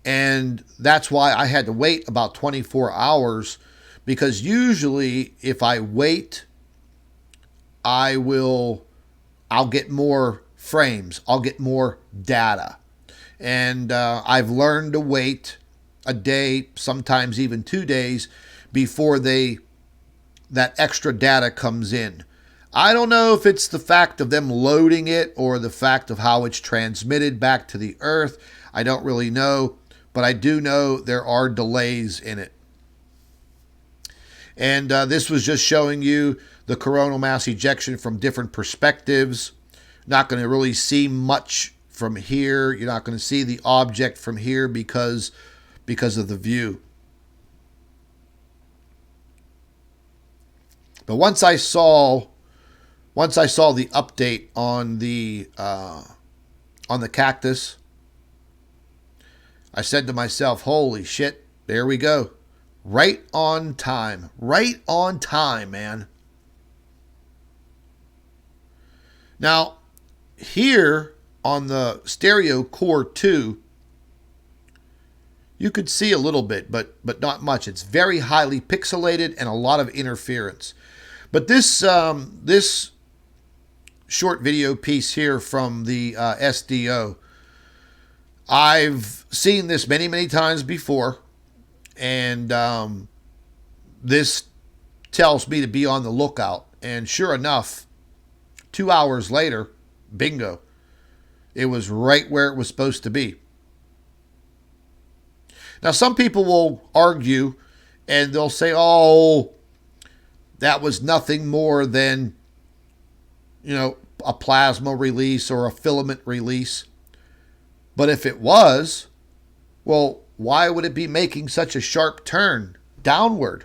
And that's why I had to wait about 24 hours, because usually if I wait, I'll get more frames. I'll get more data. And I've learned to wait a day, sometimes even 2 days, before that extra data comes in. I don't know if it's the fact of them loading it or the fact of how it's transmitted back to the Earth. I don't really know, but I do know there are delays in it. And this was just showing you the coronal mass ejection from different perspectives. Not going to really see much from here. You're not going to see the object from here because of the view. But once I saw the update on the cactus, I said to myself, holy shit, there we go. Right on time. Right on time, man. Now, here on the stereo core 2, you could see a little bit, but not much. It's very highly pixelated and a lot of interference. But this short video piece here from the SDO, I've seen this many times before, and this tells me to be on the lookout. And sure enough, 2 hours later, bingo, it was right where it was supposed to be. Now, some people will argue and they'll say, oh, that was nothing more than, a plasma release or a filament release. But if it was, well, why would it be making such a sharp turn downward?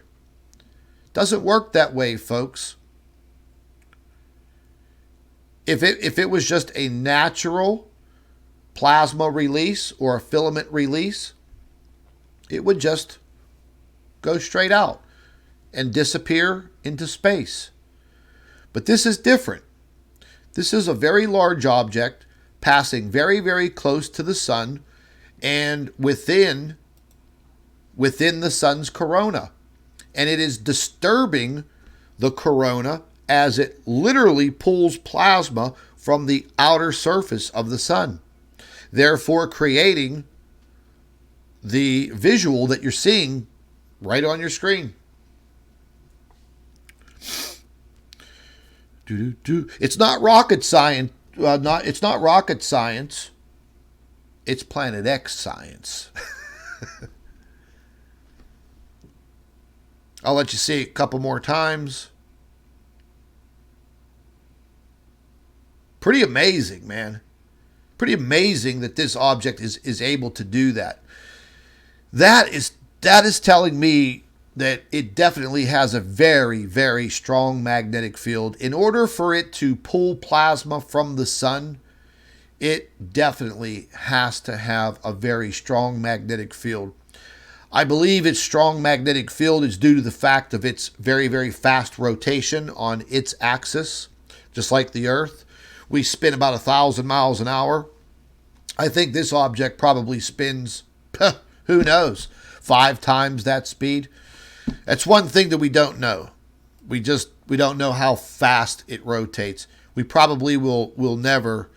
Doesn't work that way, folks. If it was just a natural plasma release or a filament release, it would just go straight out and disappear into space. But this is different. This is a very large object passing very close to the sun and within the sun's corona. And it is disturbing the corona as it literally pulls plasma from the outer surface of the sun, therefore creating the visual that you're seeing right on your screen. It's not rocket science. It's not rocket science. It's Planet X science. I'll let you see it a couple more times. Pretty amazing, man. Pretty amazing that this object is able to do that. That is telling me that it definitely has a very, very strong magnetic field. In order for it to pull plasma from the sun, it definitely has to have a very strong magnetic field. I believe its strong magnetic field is due to the fact of its very, very fast rotation on its axis, just like the Earth. We spin about 1,000 miles an hour. I think this object probably spins, who knows, 5 times that speed. That's one thing that we don't know. We don't know how fast it rotates. We probably will never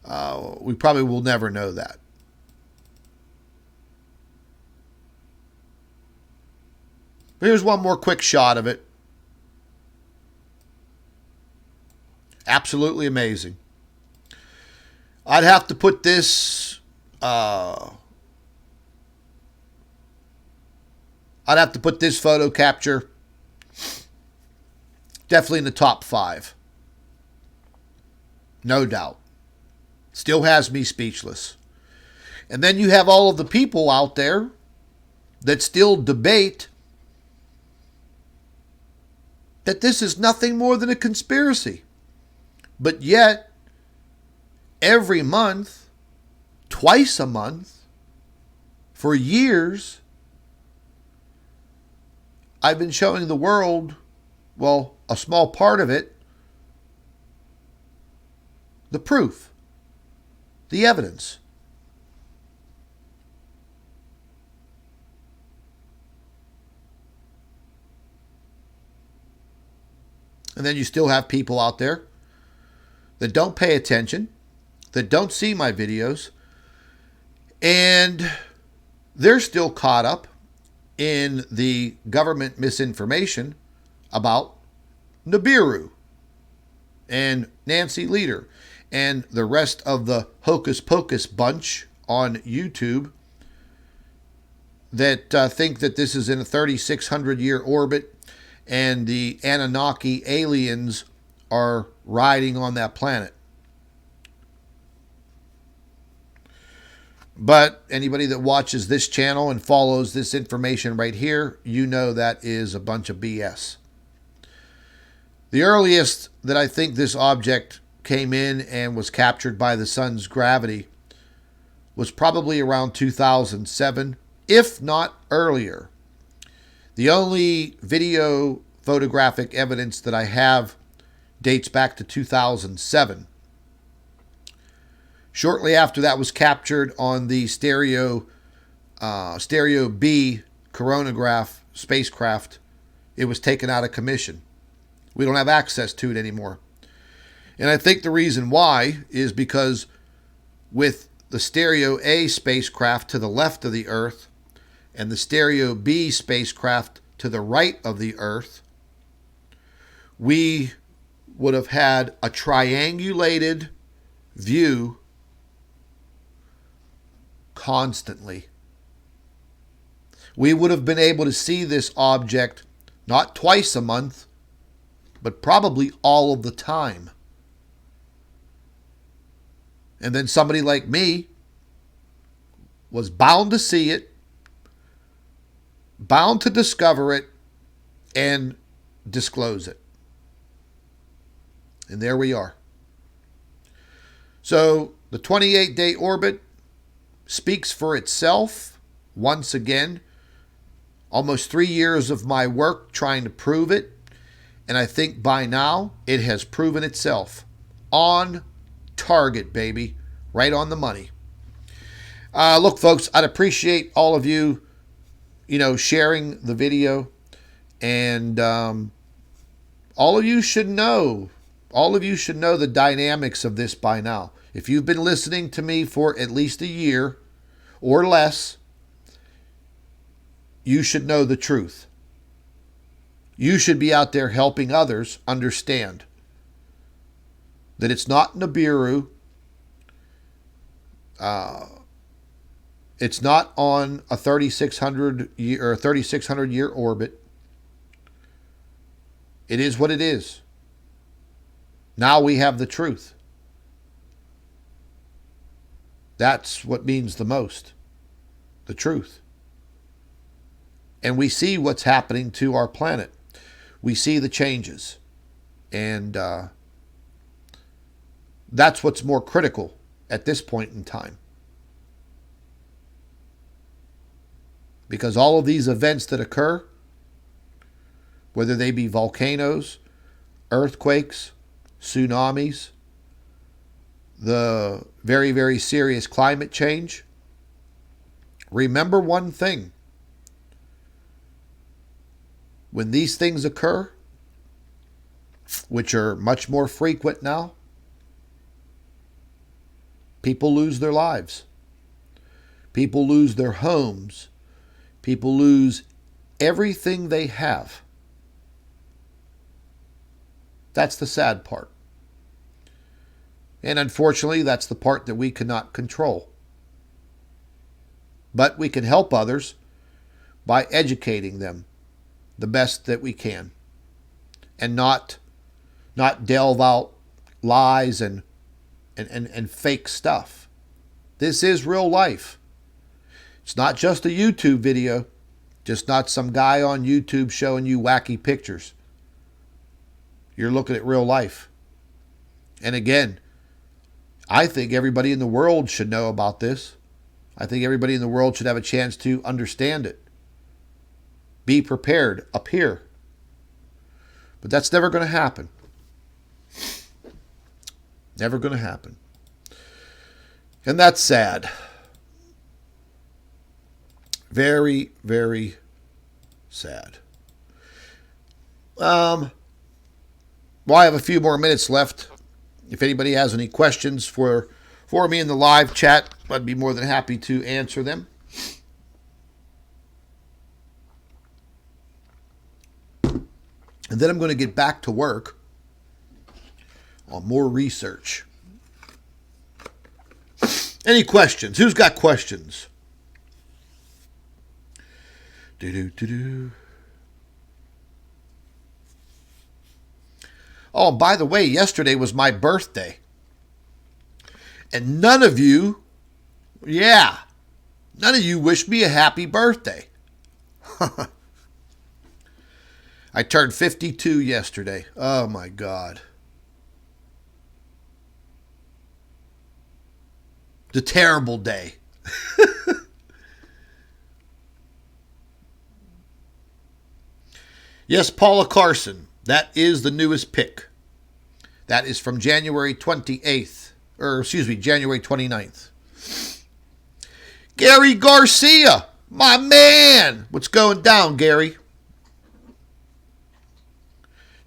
know that. Here's one more quick shot of it. Absolutely amazing. I'd have to put this photo capture definitely in the top 5. No doubt. Still has me speechless. And then you have all of the people out there that still debate that this is nothing more than a conspiracy. But yet, every month, twice a month, for years, I've been showing the world, well, a small part of it, the proof, the evidence. And then you still have people out there that don't pay attention, that don't see my videos, and they're still caught up in the government misinformation about Nibiru and Nancy Leader and the rest of the hocus pocus bunch on YouTube that think that this is in a 3,600 year orbit and the Anunnaki aliens are riding on that planet. But anybody that watches this channel and follows this information right here, you know that is a bunch of BS. The earliest that I think this object came in and was captured by the sun's gravity was probably around 2007, if not earlier. The only video photographic evidence that I have dates back to 2007. Shortly after that was captured on the Stereo B coronagraph spacecraft, it was taken out of commission. We don't have access to it anymore. And I think the reason why is because with the Stereo A spacecraft to the left of the Earth and the Stereo B spacecraft to the right of the Earth, we would have had a triangulated view constantly. We would have been able to see this object not twice a month, but probably all of the time. And then somebody like me was bound to see it, bound to discover it, and disclose it. And there we are. So the 28-day orbit speaks for itself. Once again, almost 3 years of my work trying to prove it. And I think by now it has proven itself. On target, baby. Right on the money. Look, folks, I'd appreciate all of you, sharing the video. And all of you should know. All of you should know the dynamics of this by now. If you've been listening to me for at least a year or less, you should know the truth. You should be out there helping others understand that it's not Nibiru. It's not on a 3,600 year orbit. It is what it is. Now we have the truth. That's what means the most. The truth. And we see what's happening to our planet. We see the changes. And that's what's more critical at this point in time. Because all of these events that occur, whether they be volcanoes, earthquakes, tsunamis, the very, very serious climate change, remember one thing. When these things occur, which are much more frequent now, people lose their lives. People lose their homes. People lose everything they have. That's the sad part. And unfortunately, that's the part that we cannot control. But we can help others by educating them the best that we can. And not delve out lies and fake stuff. This is real life. It's not just a YouTube video. Just not some guy on YouTube showing you wacky pictures. You're looking at real life. And again, I think everybody in the world should know about this. I think everybody in the world should have a chance to understand it. Be prepared up here. But that's never going to happen. Never going to happen. And that's sad. Very, very sad. Well, I have a few more minutes left. If anybody has any questions for me in the live chat, I'd be more than happy to answer them. And then I'm going to get back to work on more research. Any questions? Who's got questions? Oh, by the way, yesterday was my birthday. And none of you wished me a happy birthday. I turned 52 yesterday. Oh, my God. It's a terrible day. Yes, Paula Carson. That is the newest pick. That is from January 29th. Gary Garcia, my man. What's going down, Gary?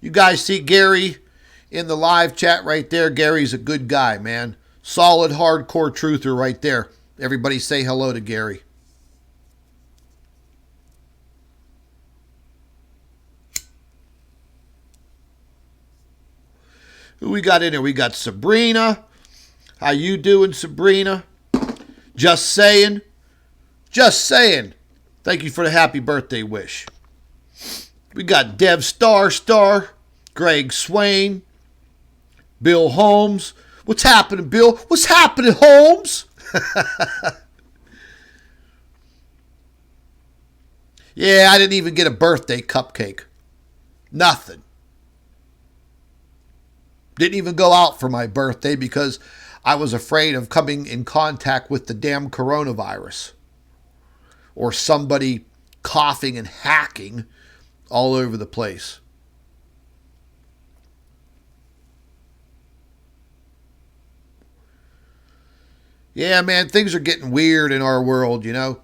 You guys see Gary in the live chat right there? Gary's a good guy, man. Solid, hardcore truther right there. Everybody say hello to Gary. Who we got in here? We got Sabrina. How you doing, Sabrina? Just saying. Just saying. Thank you for the happy birthday wish. We got Dev Star, Greg Swain, Bill Holmes. What's happening, Bill? What's happening, Holmes? Yeah, I didn't even get a birthday cupcake. Nothing. Didn't even go out for my birthday because I was afraid of coming in contact with the damn coronavirus. Or somebody coughing and hacking all over the place. Yeah, man, things are getting weird in our world, you know.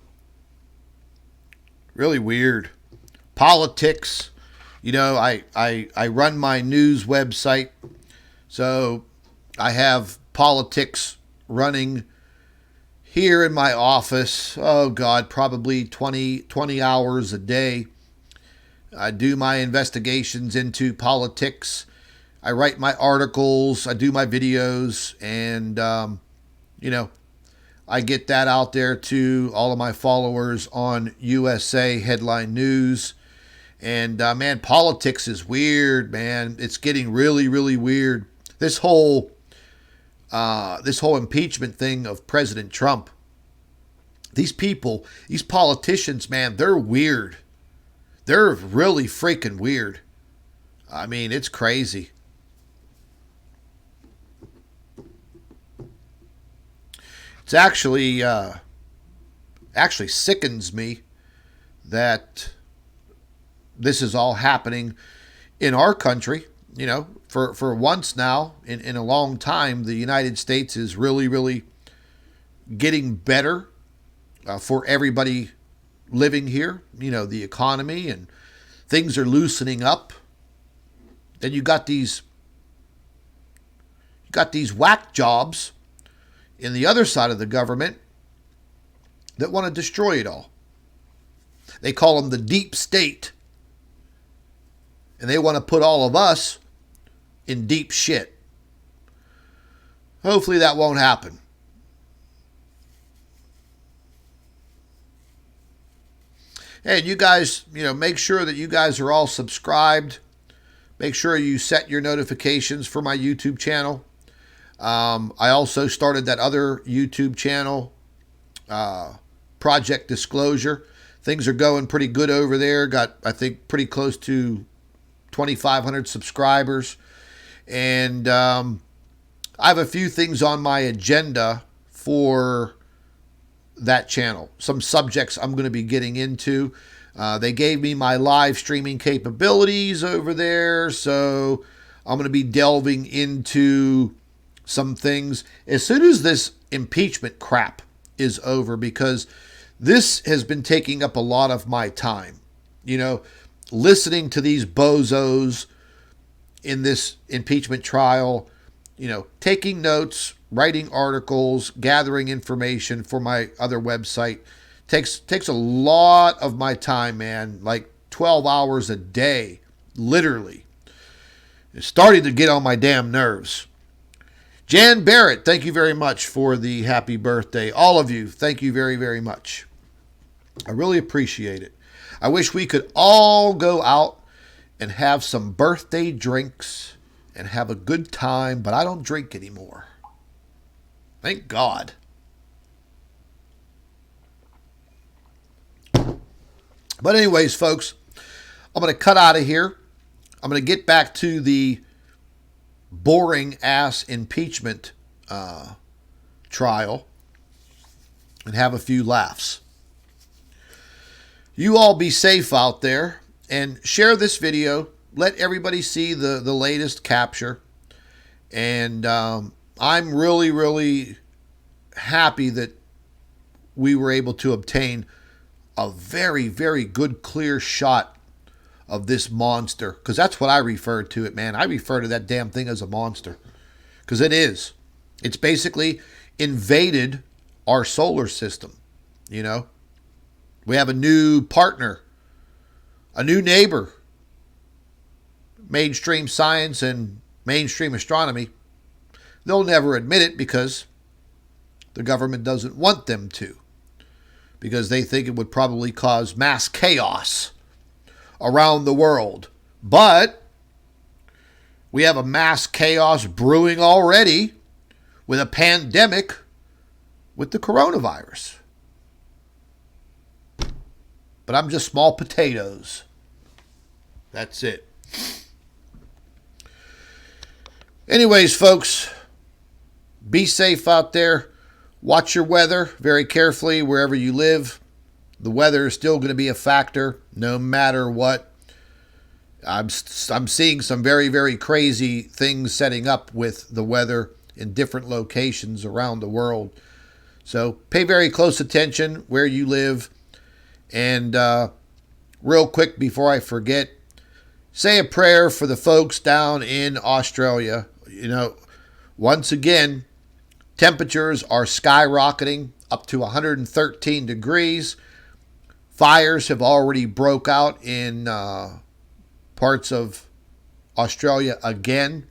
Really weird. Politics. You know, I run my news website. So I have politics running here in my office. Oh, God, probably 20 hours a day. I do my investigations into politics. I write my articles. I do my videos. And, you know, I get that out there to all of my followers on USA Headline News. And, man, politics is weird, man. It's getting really, really weird. This whole this whole impeachment thing of President Trump. These people, these politicians, man, they're weird. They're really freaking weird. I mean, it's crazy. It's actually sickens me that this is all happening in our country. You know, for once now in a long time, the United States is really getting better for everybody living here. You know, the economy and things are loosening up. Then you got these whack jobs in the other side of the government that want to destroy it all. They call them the deep state. And they want to put all of us in deep shit. Hopefully that won't happen. Hey, you guys, make sure that you guys are all subscribed. Make sure you set your notifications for my YouTube channel. I also started that other YouTube channel, Project Disclosure. Things are going pretty good over there. Got, I think, pretty close to 2,500 subscribers. And I have a few things on my agenda for that channel. Some subjects I'm going to be getting into. They gave me my live streaming capabilities over there, so I'm going to be delving into some things as soon as this impeachment crap is over, because this has been taking up a lot of my time. Listening to these bozos in this impeachment trial, taking notes, writing articles, gathering information for my other website takes a lot of my time, man. Like 12 hours a day, literally. It's starting to get on my damn nerves. Jan Barrett, thank you very much for the happy birthday. All of you, thank you very much. I really appreciate it. I wish we could all go out and have some birthday drinks and have a good time, but I don't drink anymore. Thank God. But anyways, folks, I'm going to cut out of here. I'm going to get back to the boring ass impeachment trial and have a few laughs. You all be safe out there and share this video. Let everybody see the latest capture. And I'm really happy that we were able to obtain a very good clear shot of this monster, because that's what I refer to it, man. I refer to that damn thing as a monster, because it is. It's basically invaded our solar system. We have a new partner, a new neighbor. Mainstream science and mainstream astronomy, they'll never admit it because the government doesn't want them to, because they think it would probably cause mass chaos around the world. But we have a mass chaos brewing already with a pandemic with the coronavirus. But I'm just small potatoes. That's it. Anyways, folks, be safe out there. Watch your weather very carefully wherever you live. The weather is still going to be a factor no matter what. I'm seeing some very crazy things setting up with the weather in different locations around the world. So pay very close attention where you live. And real quick before I forget, say a prayer for the folks down in Australia. Once again, temperatures are skyrocketing up to 113 degrees. Fires have already broke out in parts of Australia again.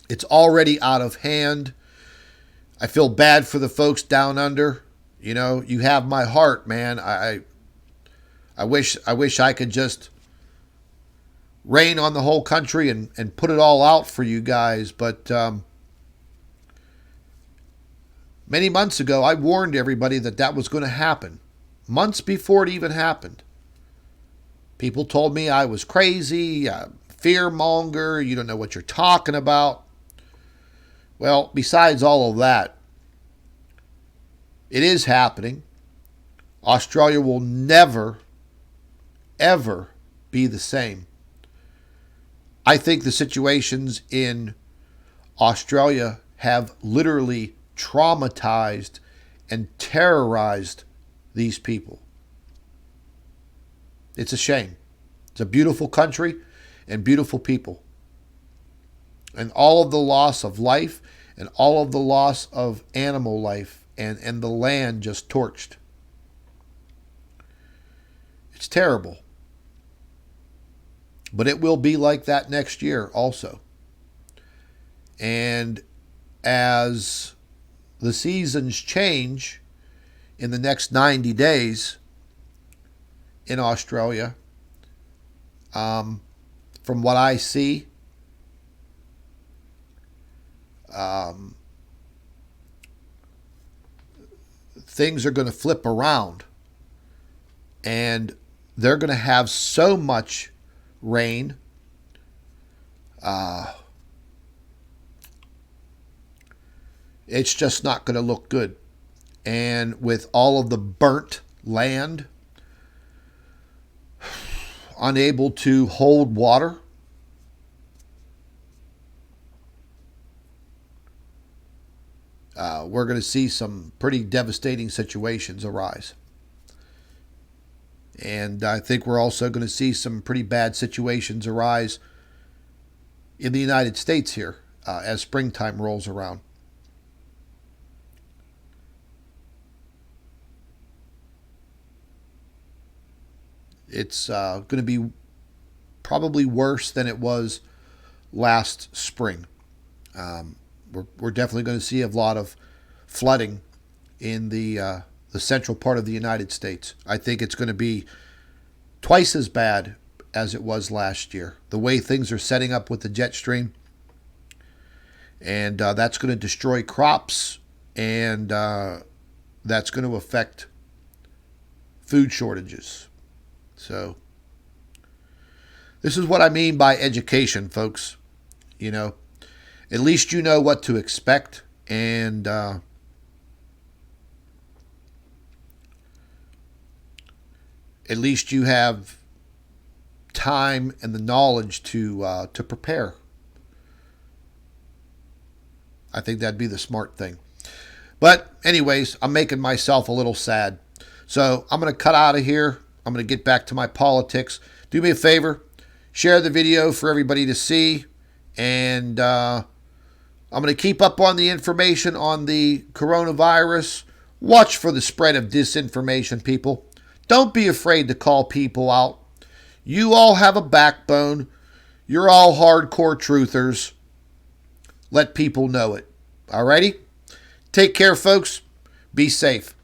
It's already out of hand. I feel bad for the folks down under. You have my heart, man. I wish I could just rain on the whole country and put it all out for you guys. But Many months ago, I warned everybody that that was going to happen. Months before it even happened. People told me I was crazy, fearmonger, you don't know what you're talking about. Well, besides all of that, it is happening. Australia will never, ever be the same. I think the situations in Australia have literally traumatized and terrorized these people. It's a shame. It's a beautiful country and beautiful people. And all of the loss of life and all of the loss of animal life and the land just torched. It's terrible. But it will be like that next year also. And as the seasons change in the next 90 days in Australia, from what I see, things are going to flip around. And they're going to have so much rain. It's just not going to look good. And with all of the burnt land, unable to hold water, we're going to see some pretty devastating situations arise. And I think we're also going to see some pretty bad situations arise in the United States here as springtime rolls around. It's going to be probably worse than it was last spring. We're definitely going to see a lot of flooding in the central part of the United States. I think it's going to be twice as bad as it was last year. The way things are setting up with the jet stream. And that's going to destroy crops. And that's going to affect food shortages. So this is what I mean by education, folks. You know, at least you know what to expect. And at least you have time and the knowledge to prepare. I think that'd be the smart thing. But anyways, I'm making myself a little sad. So I'm going to cut out of here. I'm going to get back to my politics. Do me a favor. Share the video for everybody to see. And I'm going to keep up on the information on the coronavirus. Watch for the spread of disinformation, people. Don't be afraid to call people out. You all have a backbone. You're all hardcore truthers. Let people know it. Alrighty? Take care, folks. Be safe.